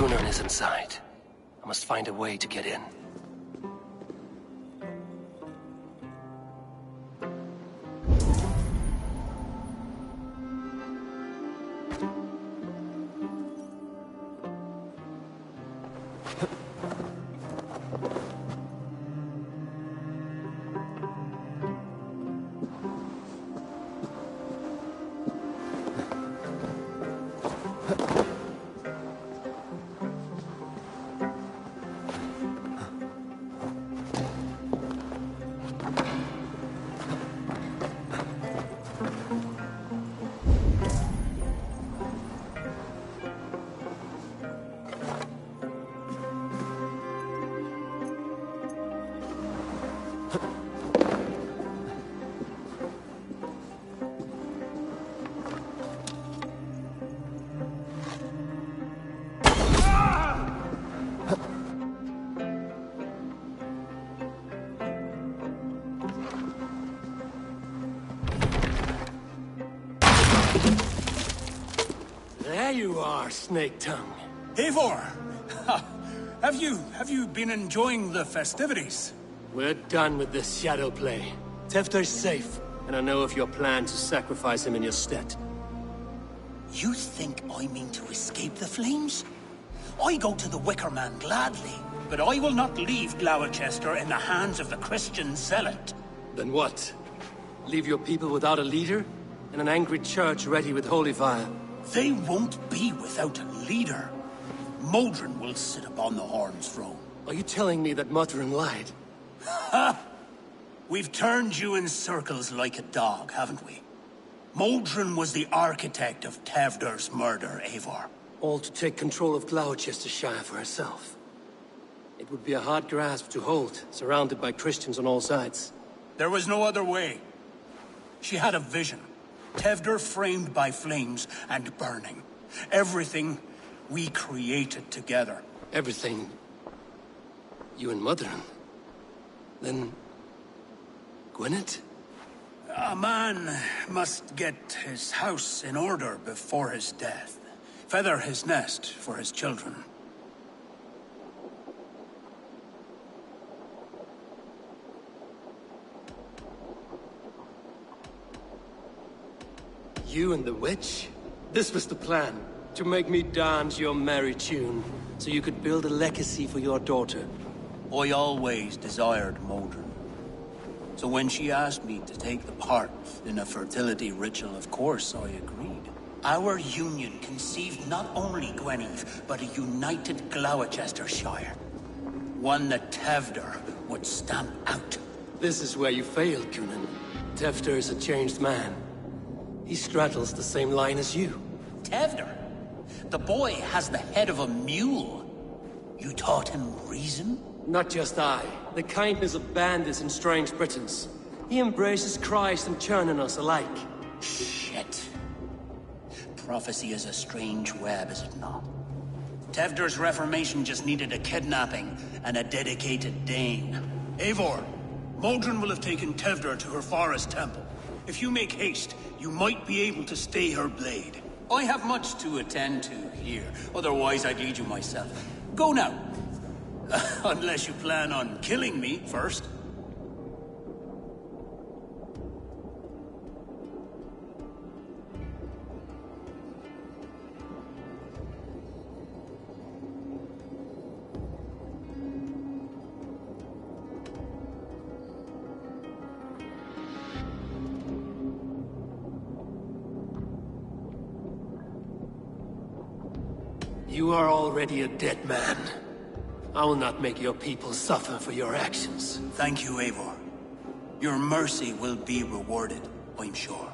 Kunan is inside. I must find a way to get in. you are, Snake Tongue. Eivor! Have you been enjoying the festivities? We're done with this shadow play. Tefter's safe, and I know of your plan to sacrifice him in your stead. You think I mean to escape the flames? I go to the Wicker Man gladly, but I will not leave Gloucester in the hands of the Christian zealot. Then what? Leave your people without a leader? And an angry church ready with holy fire? They won't be without a leader. Modron will sit upon the Horn's throne. Are you telling me that Modron lied? Ha! We've turned you in circles like a dog, haven't we? Modron was the architect of Tevder's murder, Eivor. All to take control of Gloucestershire for herself. It would be a hard grasp to hold, surrounded by Christians on all sides. There was no other way. She had a vision. Tevder framed by flames and burning. Everything we created together. Everything? You and Modron? Then... Gwynedd? A man must get his house in order before his death. Feather his nest for his children. You and the witch? This was the plan. To make me dance your merry tune, so you could build a legacy for your daughter. I always desired Modron. So when she asked me to take the part in a fertility ritual, of course I agreed. Our union conceived not only Gwynedd, but a united Gloucestershire. One that Tevder would stamp out. This is where you failed, Cúnan. Tefter is a changed man. He straddles the same line as you. Tevder? The boy has the head of a mule. You taught him reason? Not just I. The kindness of bandits and strange Britons. He embraces Christ and churning us alike. Shit. Prophecy is a strange web, is it not? Tevder's reformation just needed a kidnapping and a dedicated Dane. Eivor, Modron will have taken Tevder to her forest temple. If you make haste, you might be able to stay her blade. I have much to attend to here, otherwise I'd lead you myself. Go now. Unless you plan on killing me first. You are already a dead man. I will not make your people suffer for your actions. Thank you, Eivor. Your mercy will be rewarded, I'm sure.